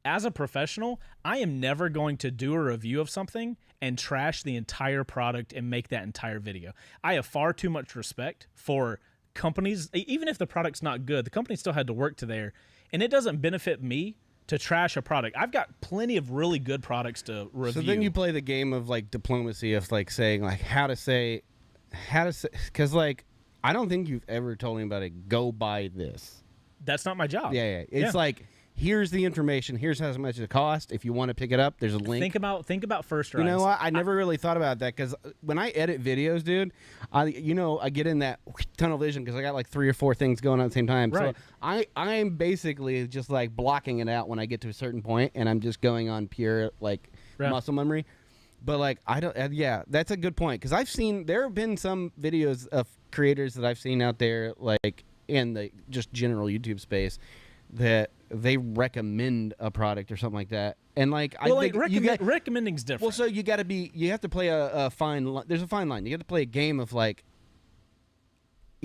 as a professional, I am never going to do a review of something and trash the entire product and make that entire video. I have far too much respect for companies. Even if the product's not good, the company still had to work to there, and it doesn't benefit me to trash a product. I've got plenty of really good products to review. So then you play the game of diplomacy of saying how to say, because I don't think you've ever told anybody go buy this. That's not my job. Yeah. It's here's the information. Here's how much it costs. If you want to pick it up, there's a link. Think about first tries. You know what? I never really thought about that, because when I edit videos, dude, I get in that tunnel vision because I got 3 or 4 things going on at the same time. Right. So I'm basically just blocking it out when I get to a certain point, and I'm just going on pure muscle memory. But I don't. Yeah, that's a good point, because there have been some videos of creators that I've seen out there in the just general YouTube space that they recommend a product or something like that, and I think recommending's different. Well, so you have to play a fine line. There's a fine line. You have to play a game of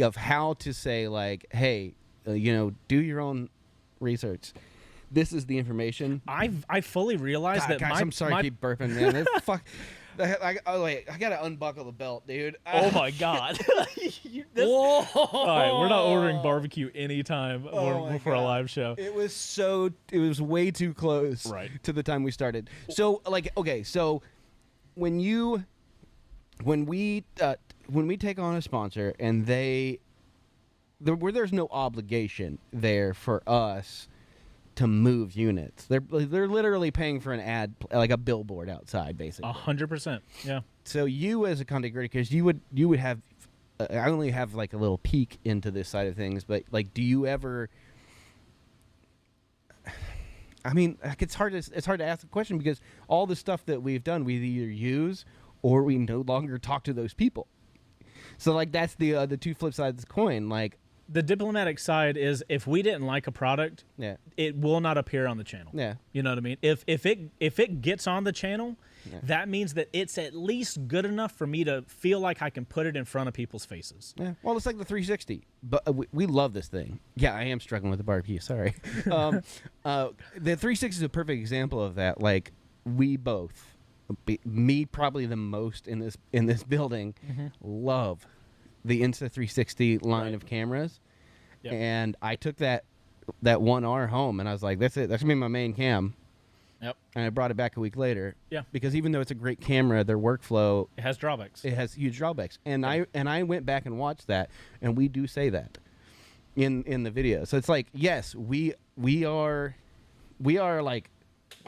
of how to say like, hey, do your own research. This is the information. I fully realize that guys, I'm sorry to keep burping, man. Fuck. I gotta unbuckle the belt, dude. Oh my god! All right, we're not ordering barbecue anytime before a live show. It was way too close to the time we started. So so when we take on a sponsor and there's no obligation there for us to move units. They're literally paying for an ad, like a billboard outside, basically. 100%. Yeah. So you as a content creator, because you would have, I only have like a little peek into this side of things, but like, do you ever? I mean, like, it's hard to ask the question because all the stuff that we've done, we either use or we no longer talk to those people. So like that's the two flip sides of the coin. Like, the diplomatic side is if we didn't like a product, it will not appear on the channel. Yeah. You know what I mean? If it gets on the channel, that means that it's at least good enough for me to feel like I can put it in front of people's faces. Yeah. Well, it's like the 360, but we love this thing. Yeah, I am struggling with the barbecue. Sorry. The 360 is a perfect example of that. Like, we both, me probably the most in this building, love the Insta360 line of cameras. Yep. And I took that 1R home and I was like, that's it. That's gonna be my main cam. Yep. And I brought it back a week later. Yeah. Because even though it's a great camera, their workflow, it has drawbacks. It has huge drawbacks. And I went back and watched that, and we do say that in the video. So it's like, yes, we are like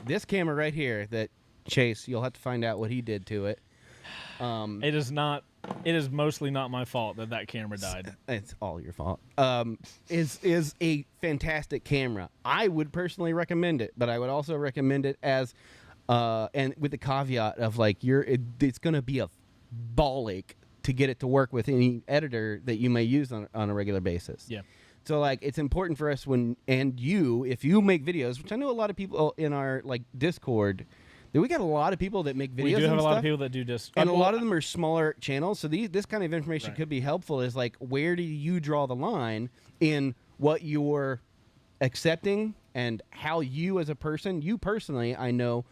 this camera right here that Chase, you'll have to find out what he did to it. It is mostly not my fault that camera died. It's all your fault. Is a fantastic camera. I would personally recommend it, but I would also recommend it as, and with the caveat of like it's going to be a ball ache to get it to work with any editor that you may use on a regular basis. Yeah. So like it's important for us if you make videos, which I know a lot of people in our like Discord. We got a lot of people that make videos. We do have and a lot stuff, of people that do just, and a lot of them are smaller channels. So this kind of information could be helpful. Is like, where do you draw the line in what you're accepting and how you as a person, you personally, I know,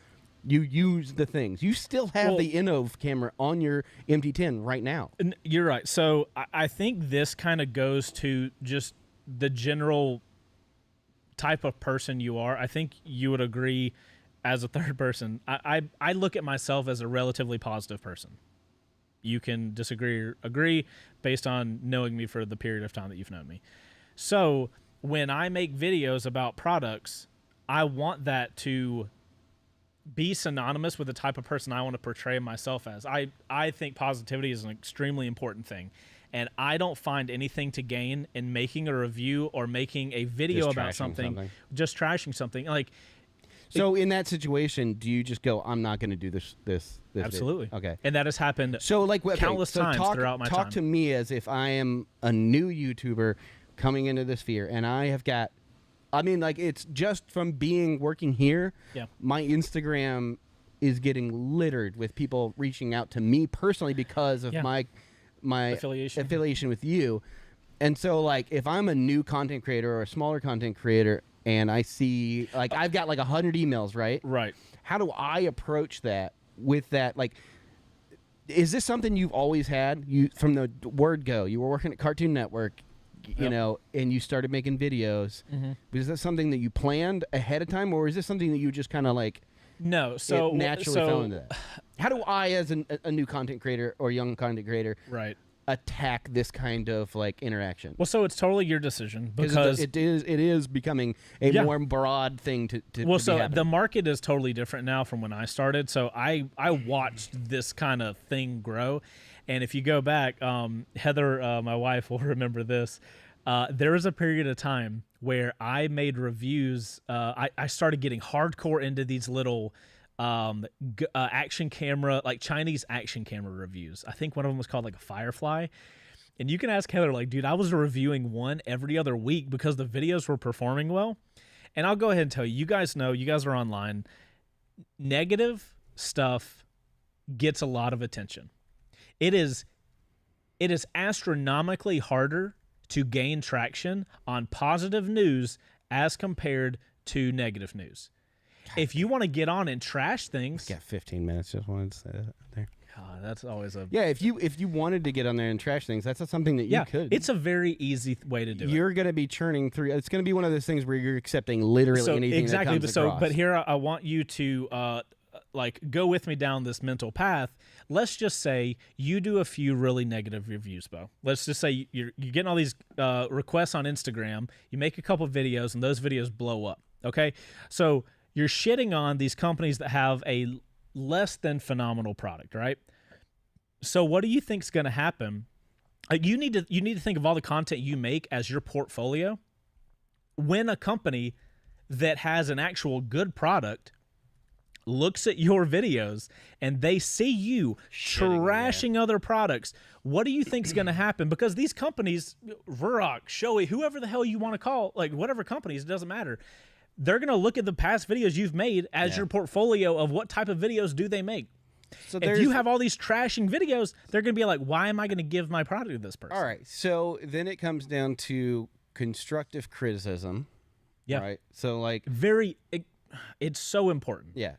you use the things. You still have the Innov camera on your MT10 right now. You're right. So I think this kind of goes to just the general type of person you are. I think you would agree. As a third person, I look at myself as a relatively positive person. You can disagree or agree based on knowing me for the period of time that you've known me. So when I make videos about products, I want that to be synonymous with the type of person I want to portray myself as. I think positivity is an extremely important thing. And I don't find anything to gain in making a review or making a video about something, just trashing something. Like, so in that situation, do you just go, I'm not going to do this absolutely. Video? Okay. And that has happened countless times throughout my time. Talk to me as if I am a new YouTuber coming into this sphere, and I have got, I mean, like, it's just from working here, my Instagram is getting littered with people reaching out to me personally because of my affiliation with you. And so, like, if I'm a new content creator or a smaller content creator, and I see, like, I've got like 100 emails, right? Right. How do I approach that with that? Like, is this something you've always had? You from the word go, you were working at Cartoon Network, you know, and you started making videos. Is that something that you planned ahead of time, or is this something that you just kind of like? No, so naturally fell into that. How do I, as a new content creator or young content creator, attack this kind of like interaction? Well, so it's totally your decision because it is becoming a more broad thing to well, so happening. The market is totally different now from when I started. So I watched this kind of thing grow, and if you go back, Heather, my wife, will remember this. There was a period of time where I made reviews. I started getting hardcore into these little action camera, like Chinese action camera reviews. I think one of them was called like a Firefly. And you can ask Heather, like, dude, I was reviewing one every other week because the videos were performing well. And I'll go ahead and tell you, you guys know, you guys are online. Negative stuff gets a lot of attention. It is it is astronomically harder to gain traction on positive news as compared to negative news. If you want to get on and trash things, Got 15 minutes. Just wanted to say that there. God, that's always a If you wanted to get on there and trash things, that's something that you could. It's a very easy way to do it. You're going to be churning through. It's going to be one of those things where you're accepting literally anything that comes across. But here I want you to go with me down this mental path. Let's just say you do a few really negative reviews, Bo. Let's just say you're getting all these requests on Instagram. You make a couple of videos, and those videos blow up. Okay, so you're shitting on these companies that have a less than phenomenal product, right? So what do you think is going to happen? You need to think of all the content you make as your portfolio. When a company that has an actual good product looks at your videos and they see you trashing other products, what do you think is going to happen? Because these companies, Ruroc, Shoei, whoever the hell you want to call, like whatever companies, it doesn't matter. They're going to look at the past videos you've made as your portfolio of what type of videos do they make. So if you have all these trashing videos, they're going to be like, why am I going to give my product to this person? All right. So then it comes down to constructive criticism. Yeah. Right. So like it's so important. Yeah.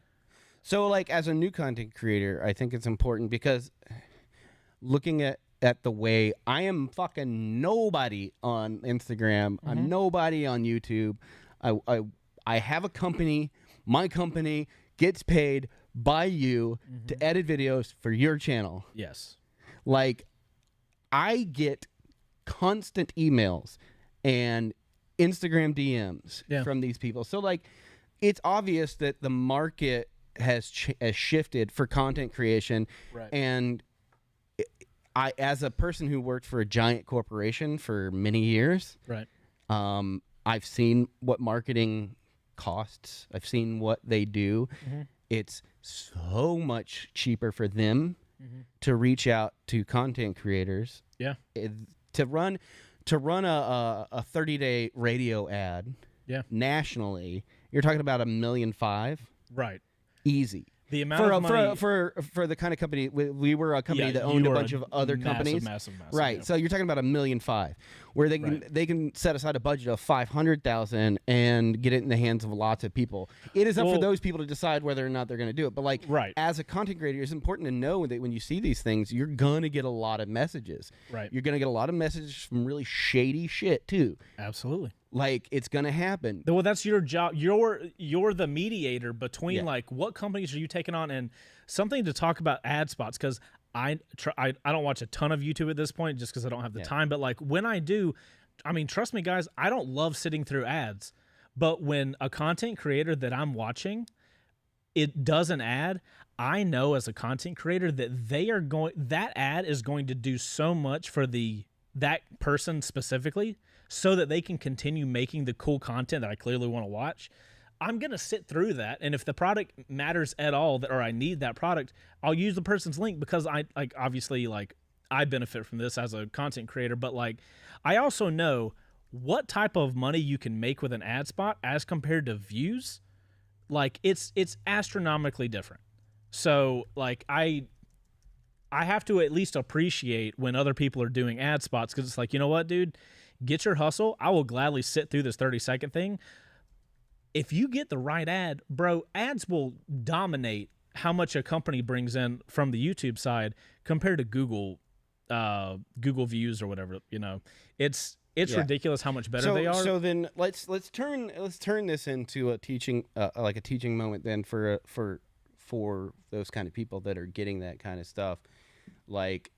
So like as a new content creator, I think it's important because looking at the way I am fucking nobody on Instagram, I'm nobody on YouTube. I have a company. My company gets paid by you to edit videos for your channel. Yes. Like, I get constant emails and Instagram DMs from these people. So, like, it's obvious that the market has shifted for content creation. Right. And I, as a person who worked for a giant corporation for many years, right. I've seen what marketing costs. I've seen what they do. It's so much cheaper for them to reach out to content creators. Yeah. To run a 30-day radio ad nationally, you're talking about $1.5 million. Right. Easy. The amount of money for the kind of company we were a company that owned a bunch of other companies, massive, right? Yeah. So you're talking about $1.5 million, where they can set aside a budget of $500,000 and get it in the hands of lots of people. It is up for those people to decide whether or not they're going to do it. But like, as a content creator, it's important to know that when you see these things, you're gonna get a lot of messages. Right. You're gonna get a lot of messages from really shady shit too. Absolutely. Like, it's gonna happen. Well, that's your job. You're the mediator between like what companies are you taking on, and something to talk about ad spots, because I don't watch a ton of YouTube at this point just because I don't have the time. But like when I do, I mean, trust me, guys, I don't love sitting through ads. But when a content creator that I'm watching, it does an ad, I know as a content creator that that ad is going to do so much for that person specifically, so that they can continue making the cool content that I clearly want to watch. I'm going to sit through that. And if the product matters at all, or I need that product, I'll use the person's link, because I benefit from this as a content creator. But like, I also know what type of money you can make with an ad spot as compared to views. Like, it's astronomically different. So like, I have to at least appreciate when other people are doing ad spots, because it's like, you know what, dude? Get your hustle. I will gladly sit through this 30-second thing. If you get the right ad, bro, ads will dominate how much a company brings in from the YouTube side compared to Google views or whatever. You know, it's ridiculous how much better they are. So then let's turn this into a teaching moment then for those kind of people that are getting that kind of stuff. Like,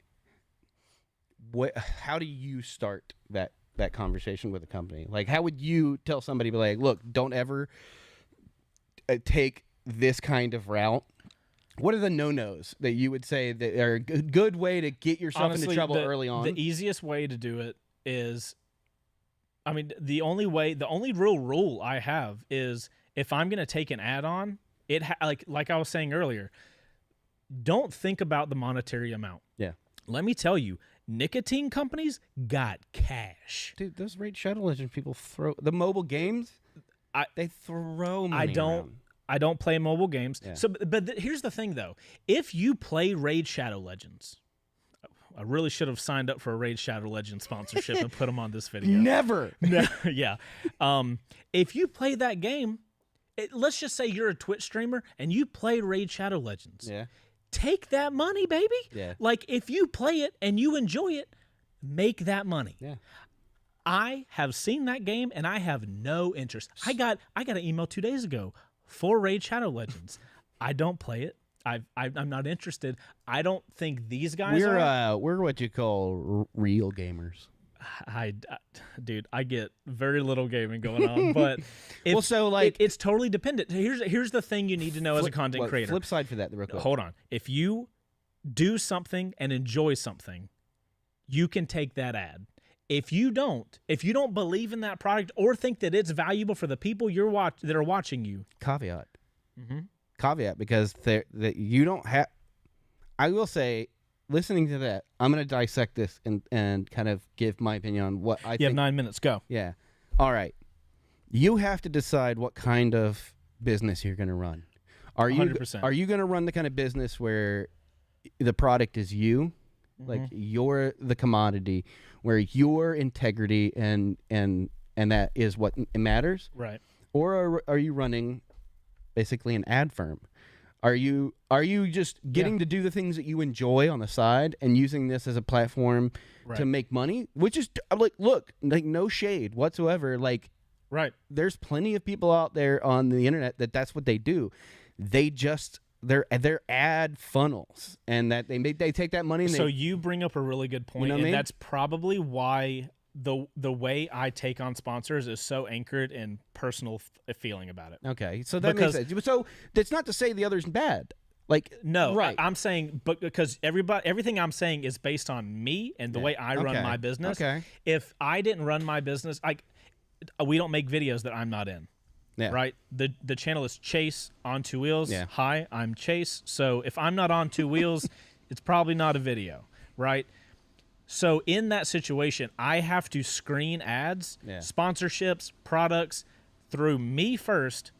how do you start that conversation with a company? Like, how would you tell somebody, be like, look, don't ever take this kind of route? What are the no-nos that you would say that are a good way to get yourself into trouble early on? The easiest way to do it is, I mean, the only real rule I have is, if I'm going to take an ad on, like I was saying earlier, don't think about the monetary amount. Yeah. Let me tell you, nicotine companies got cash. Dude, those Raid Shadow Legends people throw the mobile games. They throw money around. I don't play mobile games. Yeah. So, but here's the thing, though. If you play Raid Shadow Legends, I really should have signed up for a Raid Shadow Legends sponsorship and put them on this video. Never. No, yeah. If you play that game, let's just say you're a Twitch streamer and you play Raid Shadow Legends. Yeah. Take that money, baby. Yeah. Like, if you play it and you enjoy it, make that money. Yeah. I have seen that game and I have no interest. I got an email 2 days ago for Raid Shadow Legends. I don't play it. I'm not interested. I don't think these guys are. We're what you call real gamers. Dude, I get very little gaming going on, but it's totally dependent. Here's the thing you need to know as a content creator. Flip side for that, real quick. Hold on. If you do something and enjoy something, you can take that ad. If you don't believe in that product or think that it's valuable for the people that are watching you, caveat. Mm-hmm. Caveat, because that you don't have. I will say, listening to that, I'm going to dissect this and kind of give my opinion on what I think. You have 9 minutes. Go. Yeah. All right. You have to decide what kind of business you're going to run. Are you 100%. Are you going to run the kind of business where the product is you, like you're the commodity, where your integrity and that is what matters? Right. Or are you running basically an ad firm? Are you just getting to do the things that you enjoy on the side and using this as a platform to make money? Which is like, look, like no shade whatsoever. Like, right. There's plenty of people out there on the internet that's what they do. They just they're ad funnels, and that they take that money. And so you bring up a really good point, and that's probably why the way I take on sponsors is so anchored in personal feeling about it. Okay, so that makes sense. So that's not to say the other's bad. Like, no, right? I'm saying, but because everything I'm saying is based on me and the way I run my business. Okay. If I didn't run my business, we don't make videos that I'm not in. Yeah. Right. The channel is Chase on Two Wheels. Yeah. Hi, I'm Chase. So if I'm not on Two Wheels, it's probably not a video. Right. So in that situation, I have to screen ads, sponsorships, products through me first,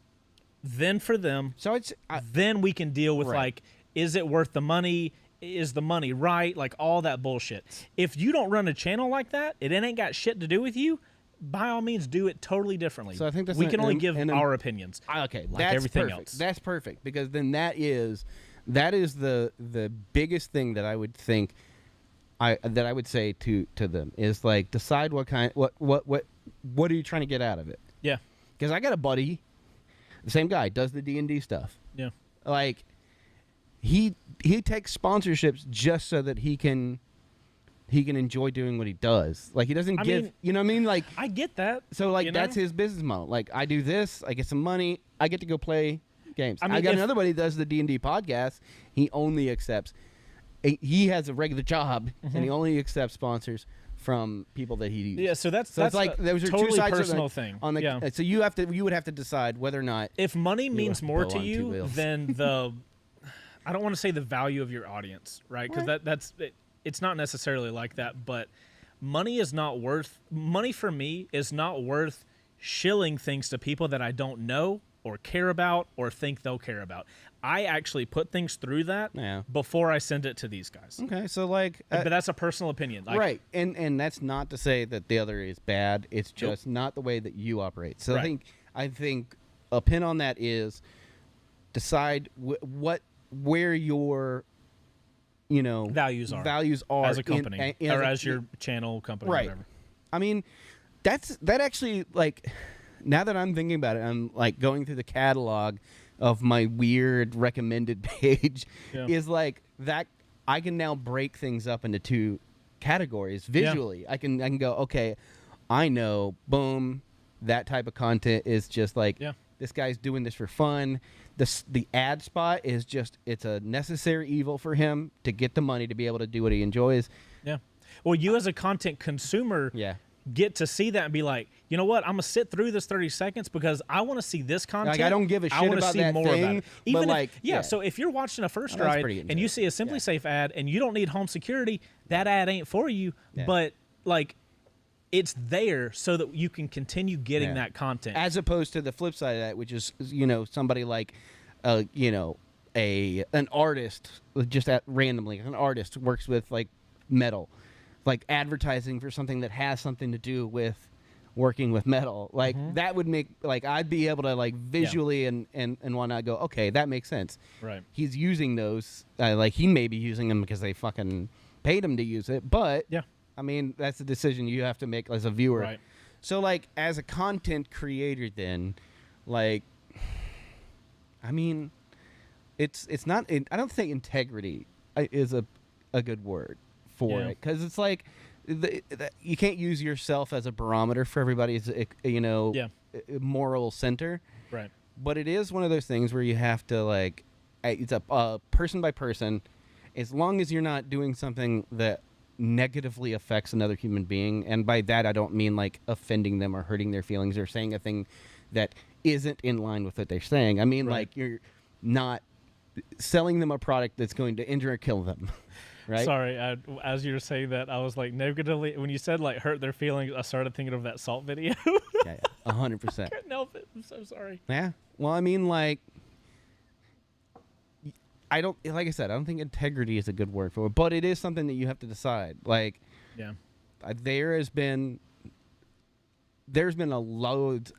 then for them. So then we can deal with like, is it worth the money? Is the money right? Like all that bullshit. If you don't run a channel like that, it ain't got shit to do with you. By all means, do it totally differently. So I think we can only give our opinions. Okay, like that's everything perfect. else. That's perfect, because then that is the biggest thing that I would think I would say to them is like, decide what are you trying to get out of it? Yeah, because I got a buddy, the same guy does the D&D stuff. Yeah, like he takes sponsorships just so that he can enjoy doing what he does. Like, he doesn't you know what I mean? Like, I get that. So like, that's his business model. Like, I do this, I get some money, I get to go play games. I mean, got another buddy that does the D&D podcast. He only accepts. He has a regular job, and he only accepts sponsors from people that he uses. Yeah, so that's like those are totally two sides personal of thing. On the, so you would have to decide whether or not, if money means more to you than the, I don't want to say the value of your audience, right? Because it's not necessarily like that, but money for me is not worth shilling things to people that I don't know or care about or think they'll care about. I actually put things through that before I send it to these guys. Okay, so like, but that's a personal opinion, like, right? And that's not to say that the other is bad. It's just not the way that you operate. So I think a pin on that is decide where your values are as a company or as your channel company, right? Or whatever. I mean, that actually, like, now that I'm thinking about it, I'm like going through the catalog of my weird recommended page. Is like that I can now break things up into two categories visually. I can go, okay, I know, boom, that type of content is just like, this guy's doing this for fun. The ad spot is just, it's a necessary evil for him to get the money to be able to do what he enjoys. Yeah. Well, you as a content consumer get to see that and be like, you know what? I'm going to sit through this 30 seconds because I want to see this content. Like, I don't give a shit about that more thing. About it. Even but if, so if you're watching a First Ride and you see a Simply Safe ad and you don't need home security, that ad ain't for you. But like, it's there so that you can continue getting that content. As opposed to the flip side of that, which is, somebody like, an artist, just randomly, an artist works with like metal, like advertising for something that has something to do with working with metal. Like that would make, like, I'd be able to like visually and whatnot go, okay, that makes sense. Right. He's using those, like he may be using them because they fucking paid him to use it, but Yeah. I mean, that's a decision you have to make as a viewer. Right. So, like, as a content creator, then, like, I mean, it's not. I don't think integrity is a good word for it, because it's like you can't use yourself as a barometer for everybody's moral center. Right. But it is one of those things where you have to, like, it's a person by person. As long as you're not doing something that negatively affects another human being, and by that I don't mean like offending them or hurting their feelings or saying a thing that isn't in line with what they're saying. I mean, like, you're not selling them a product that's going to injure or kill them. Right? Sorry, as you were saying that, I was like, negatively, when you said like hurt their feelings, I started thinking of that Salt video. Yeah, 100%. I couldn't help it. I'm so sorry. Yeah. Well, I mean, like, I don't, like I said, I don't think integrity is a good word for it, but it is something that you have to decide. Like, Yeah. there's been a lot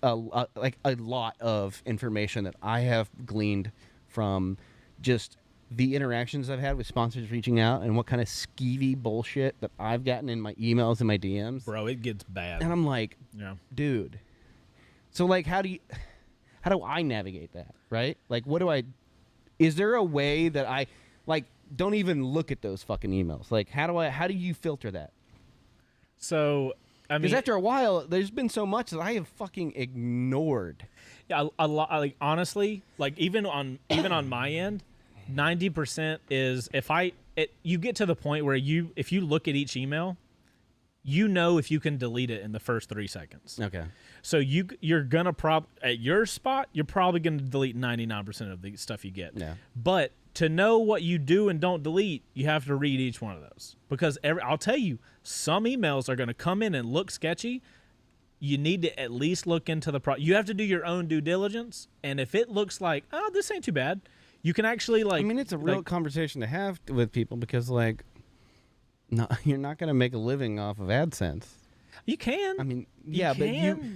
of information that I have gleaned from just the interactions I've had with sponsors reaching out and what kind of skeevy bullshit that I've gotten in my emails and my DMs. Bro, it gets bad. And I'm like, Yeah. dude. So, like, how do I navigate that, right? Like, is there a way that I, like, don't even look at those fucking emails? Like, how do you filter that? So, I mean, Because after a while, there's been so much that I have fucking ignored. yeah, a lot. Like, honestly, like even on my end, 90% is you get to the point where if you look at each email, you know if you can delete it in the first 3 seconds. Okay. So you're gonna at your spot, you're probably gonna delete 99% of the stuff you get. Yeah. But to know what you do and don't delete, you have to read each one of those, because I'll tell you, some emails are gonna come in and look sketchy. You need to at least look into you have to do your own due diligence, and if it looks like, oh, this ain't too bad, you can actually, like, I mean, it's a real conversation to have with people, because, like, no, you're not going to make a living off of AdSense. You can. I mean, yeah, but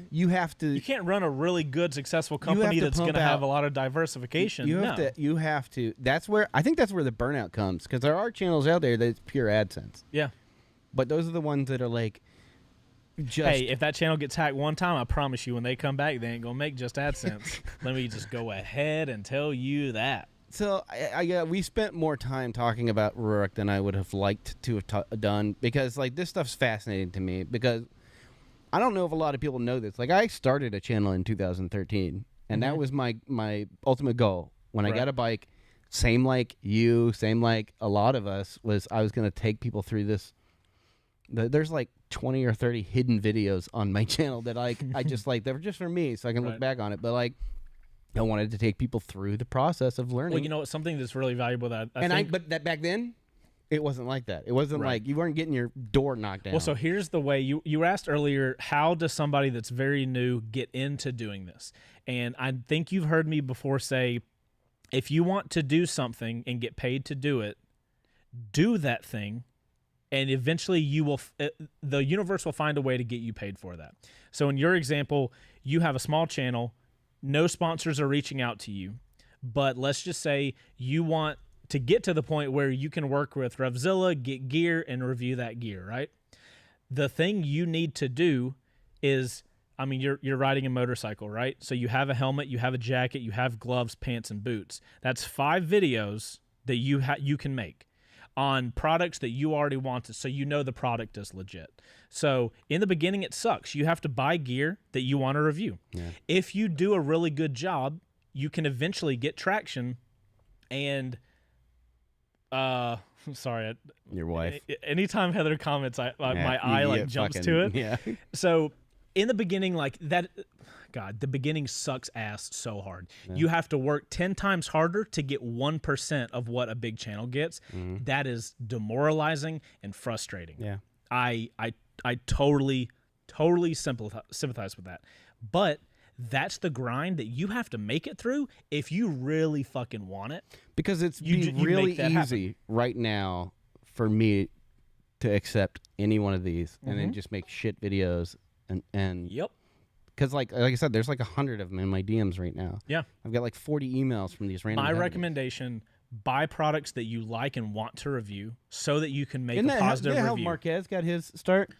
you have to. You can't run a really good, successful company that's going to have a lot of diversification. You have to. I think that's where the burnout comes, because there are channels out there that's pure AdSense. Yeah. But those are the ones that are like, hey, if that channel gets hacked one time, I promise you, when they come back, they ain't going to make just AdSense. Let me just go ahead and tell you that. So we spent more time talking about Ruroc than I would have liked to have done, because, like, this stuff's fascinating to me, because I don't know if a lot of people know this. Like, I started a channel in 2013, and that was my ultimate goal. When I got a bike, same like you, same like a lot of us, was I was going to take people through this. There's like 20 or 30 hidden videos on my channel that I just, like, they were just for me, so I can look back on it. But, like, I wanted to take people through the process of learning. Well, you know, something that's really valuable that but that back then, it wasn't like that. It wasn't like you weren't getting your door knocked down. Well, so here's the way you asked earlier, how does somebody that's very new get into doing this? And I think you've heard me before say, if you want to do something and get paid to do it, do that thing, and eventually the universe will find a way to get you paid for that. So in your example, you have a small channel. No sponsors are reaching out to you, but let's just say you want to get to the point where you can work with Revzilla, get gear, and review that gear, right? The thing you need to do is, I mean, you're riding a motorcycle, right? So you have a helmet, you have a jacket, you have gloves, pants, and boots. That's 5 videos that you can make on products that you already wanted, so you know the product is legit. So in the beginning, it sucks. You have to buy gear that you want to review. Yeah. If you do a really good job, you can eventually get traction. And sorry, your wife. Anytime Heather comments, my eye jumps to it. Yeah. So in the beginning, like that, God, the beginning sucks ass so hard. Yeah. You have to work 10 times harder to get 1% of what a big channel gets. Mm-hmm. That is demoralizing and frustrating. Yeah. I totally sympathize with that. But that's the grind that you have to make it through if you really fucking want it. Because it's really easy right now for me to accept any one of these and then just make shit videos and Yep. Because like I said, there's like 100 of them in my DMs right now. Yeah. I've got like 40 emails from these random. My companies. recommendation: buy products that you like and want to review, so that you can make Isn't a that positive how review. Marquez got his start?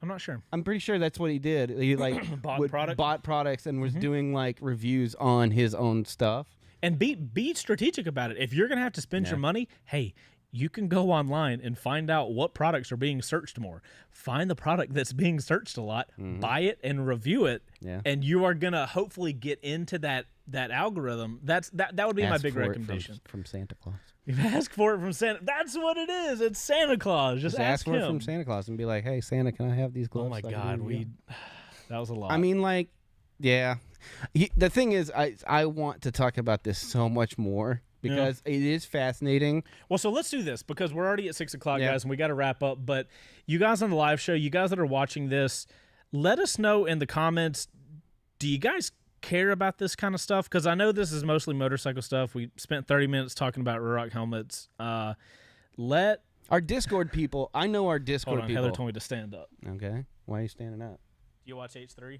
I'm not sure. I'm pretty sure that's what he did. He like bought products and was doing like reviews on his own stuff. And be strategic about it. If you're gonna have to spend your money, hey, you can go online and find out what products are being searched more. Find the product that's being searched a lot, buy it and review it, and you are gonna hopefully get into that algorithm. That would be my big recommendation. From Santa Claus. You ask for it from Santa. That's what it is. It's Santa Claus. Just ask for him. it from Santa Claus and be like, "Hey, Santa, can I have these gloves?" Oh my God, that was a lot. I mean, like, yeah. The thing is, I want to talk about this so much more because it is fascinating. Well, so let's do this because we're already at 6 o'clock, guys, and we got to wrap up. But you guys on the live show, you guys that are watching this, let us know in the comments. Do you guys care about this kind of stuff? Because I know this is mostly motorcycle stuff. We spent 30 minutes talking about Ruroc helmets. Let our Discord people. I know our Discord hold on, people. Heather told me to stand up. Okay, why are you standing up? Do you watch H3?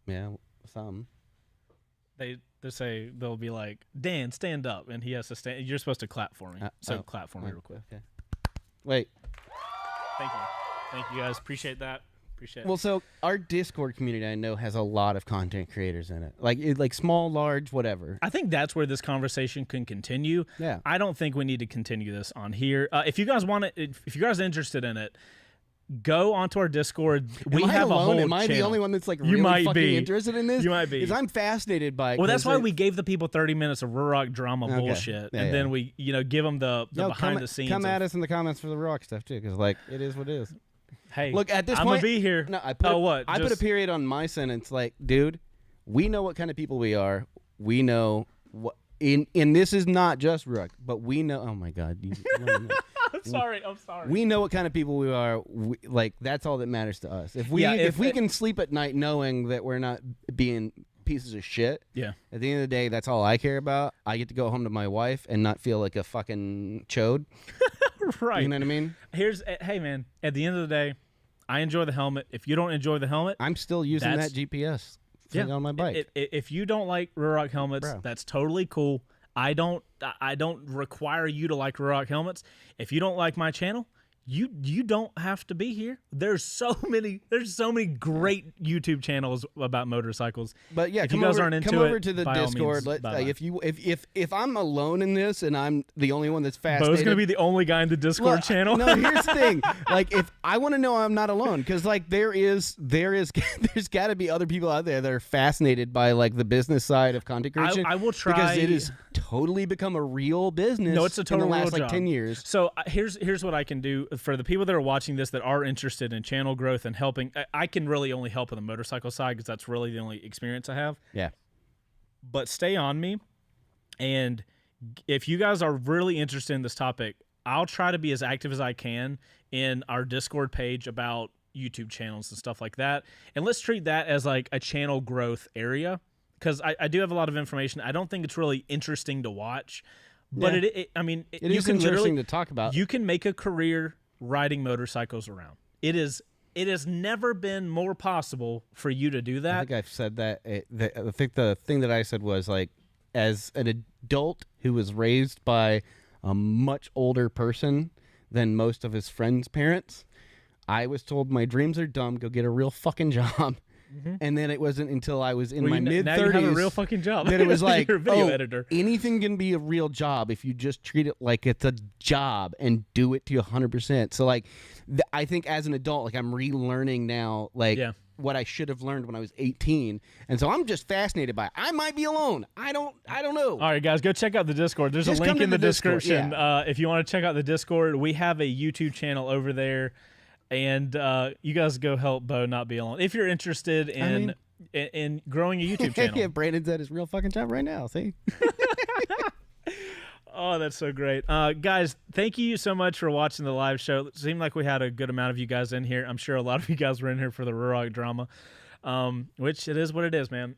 Yeah, some. They say they'll be like, Dan, stand up, and he has to stand. You're supposed to clap for me, clap for me real quick. Okay. Wait. Thank you guys. Appreciate that. Appreciate it. Well, so our Discord community, I know, has a lot of content creators in it, like small, large, whatever. I think that's where this conversation can continue. Yeah. I don't think we need to continue this on here. If you guys want it, if you guys are interested in it, go onto our Discord. We have a whole Am I the channel. only one that's like You really might fucking be. interested in this? You might be. Because I'm fascinated by it. Well, that's why we gave the people 30 minutes of Ruroc drama bullshit, and then we, give them the behind the scenes. Come at us in the comments for the Ruroc stuff too, because like it is what it is. Hey, look, at this I'm point, gonna be here. No, I put I put a period on my sentence. Like, dude, we know what kind of people we are. We know what. And this is not just Ruroc, but we know. Oh my God. I'm sorry. We know what kind of people we are. Like, that's all that matters to us. If we can sleep at night knowing that we're not being pieces of shit. Yeah. At the end of the day, that's all I care about. I get to go home to my wife and not feel like a fucking chode. Right. You know what I mean? Hey man, at the end of the day, I enjoy the helmet. If you don't enjoy the helmet, I'm still using that GPS thing on my bike. If you don't like Ruroc helmets, that's totally cool. I don't require you to like Ruroc helmets. If you don't like my channel, you don't have to be here. There's so many great YouTube channels about motorcycles. But yeah, if you guys aren't into come over it, to the Discord. If I'm alone in this and I'm the only one that's fascinated, Bo's gonna be the only guy in the Discord channel. No, here's the thing. Like, if I want to know, I'm not alone, because like there's got to be other people out there that are fascinated by like the business side of content creation. I will try, because it has totally become a real business. No, it's a total in the last real like job. 10 years. So here's what I can do for the people that are watching this that are interested in channel growth and helping. I can really only help on the motorcycle side because that's really the only experience I have. Yeah. But stay on me, and if you guys are really interested in this topic, I'll try to be as active as I can in our Discord page about YouTube channels and stuff like that. And let's treat that as like a channel growth area, because I do have a lot of information. I don't think it's really interesting to watch, but it is interesting to talk about. You can make a career riding motorcycles around. It has never been more possible for you to do that. I think I've said that. I think the thing that I said was like, as an adult who was raised by a much older person than most of his friends' parents, I was told my dreams are dumb. Go get a real fucking job. Mm-hmm. And then it wasn't until I was in my mid-30s now you have a real fucking job. That it was like, you're a video editor. Anything can be a real job if you just treat it like it's a job and do it to 100%. So like, I think as an adult, like I'm relearning now, like what I should have learned when I was 18. And so I'm just fascinated by it. I might be alone. I don't know. All right, guys, go check out the Discord. There's just a link in the description. Yeah. If you want to check out the Discord, we have a YouTube channel over there. And you guys go help Bo not be alone. If you're interested in growing a YouTube channel. Yeah, Brandon's at his real fucking job right now, see? Oh, that's so great. Guys, thank you so much for watching the live show. It seemed like we had a good amount of you guys in here. I'm sure a lot of you guys were in here for the Ruroc drama, which it is what it is, man.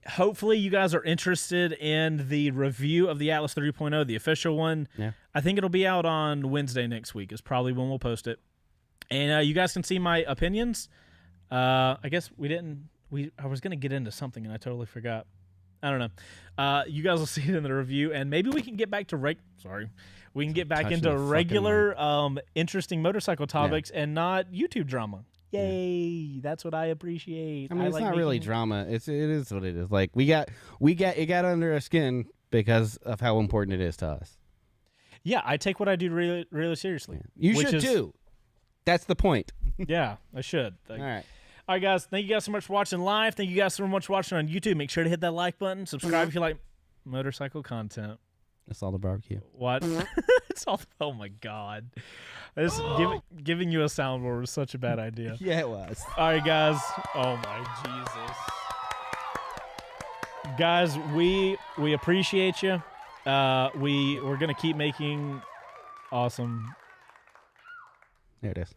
hopefully you guys are interested in the review of the Atlas 3.0, the official one. Yeah. I think it'll be out on Wednesday next week is probably when we'll post it. And you guys can see my opinions. I guess I was going to get into something and I totally forgot. I don't know. You guys will see it in the review, and maybe we can get back to we can get back into regular, interesting motorcycle topics and not YouTube drama. Yay! Yeah. That's what I appreciate. I mean, it's not really drama. It is what it is. Like we got it got under our skin because of how important it is to us. Yeah, I take what I do really, really seriously. Yeah. You should too. That's the point. Yeah, I should. All right. All right, guys. Thank you guys so much for watching live. Thank you guys so much for watching on YouTube. Make sure to hit that like button. Subscribe if you like motorcycle content. It's all the barbecue. What? It's all. Oh my God! Giving you a soundboard was such a bad idea. Yeah, it was. All right, guys. Oh my Jesus, guys. We appreciate you. We're gonna keep making awesome. There it is.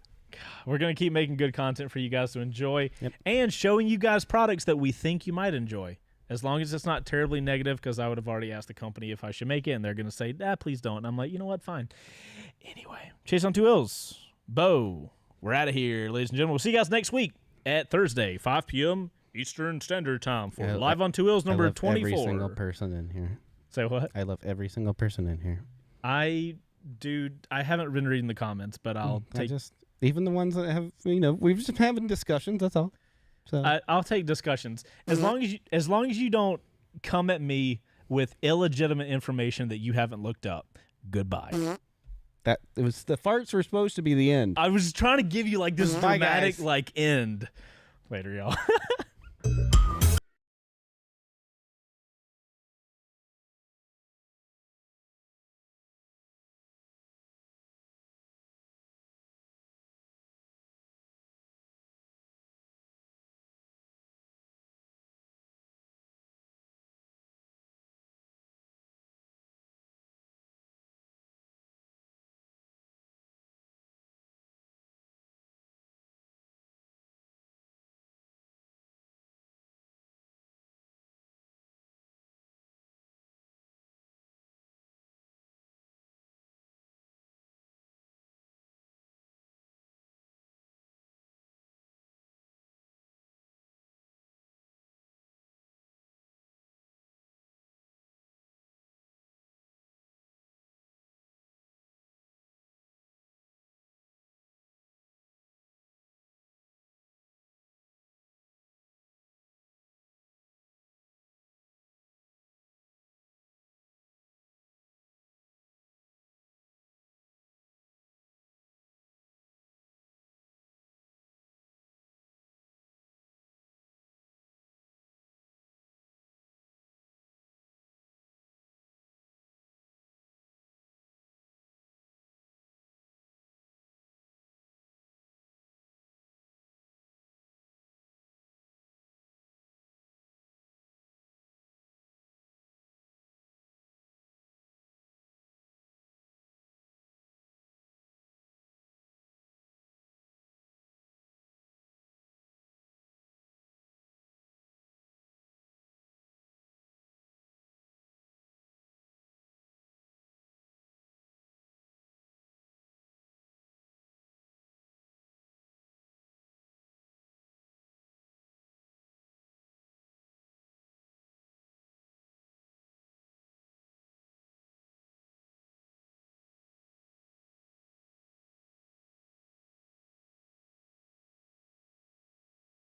We're going to keep making good content for you guys to enjoy and showing you guys products that we think you might enjoy. As long as it's not terribly negative, because I would have already asked the company if I should make it, and they're going to say, please don't. And I'm like, you know what? Fine. Anyway, Chase on 2 Wheels. Bo, we're out of here, ladies and gentlemen. We'll see you guys next week at Thursday, 5 p.m. Eastern Standard Time for Live on 2 Wheels number 24. Every single person in here. Say what? I love every single person in here. I haven't been reading the comments, but I'll take... Even the ones that have, we've just been having discussions. That's all. So I'll take discussions as long as you don't come at me with illegitimate information that you haven't looked up. Goodbye. That it was the farts were supposed to be the end. I was trying to give you like this dramatic guys. like end. Later, y'all.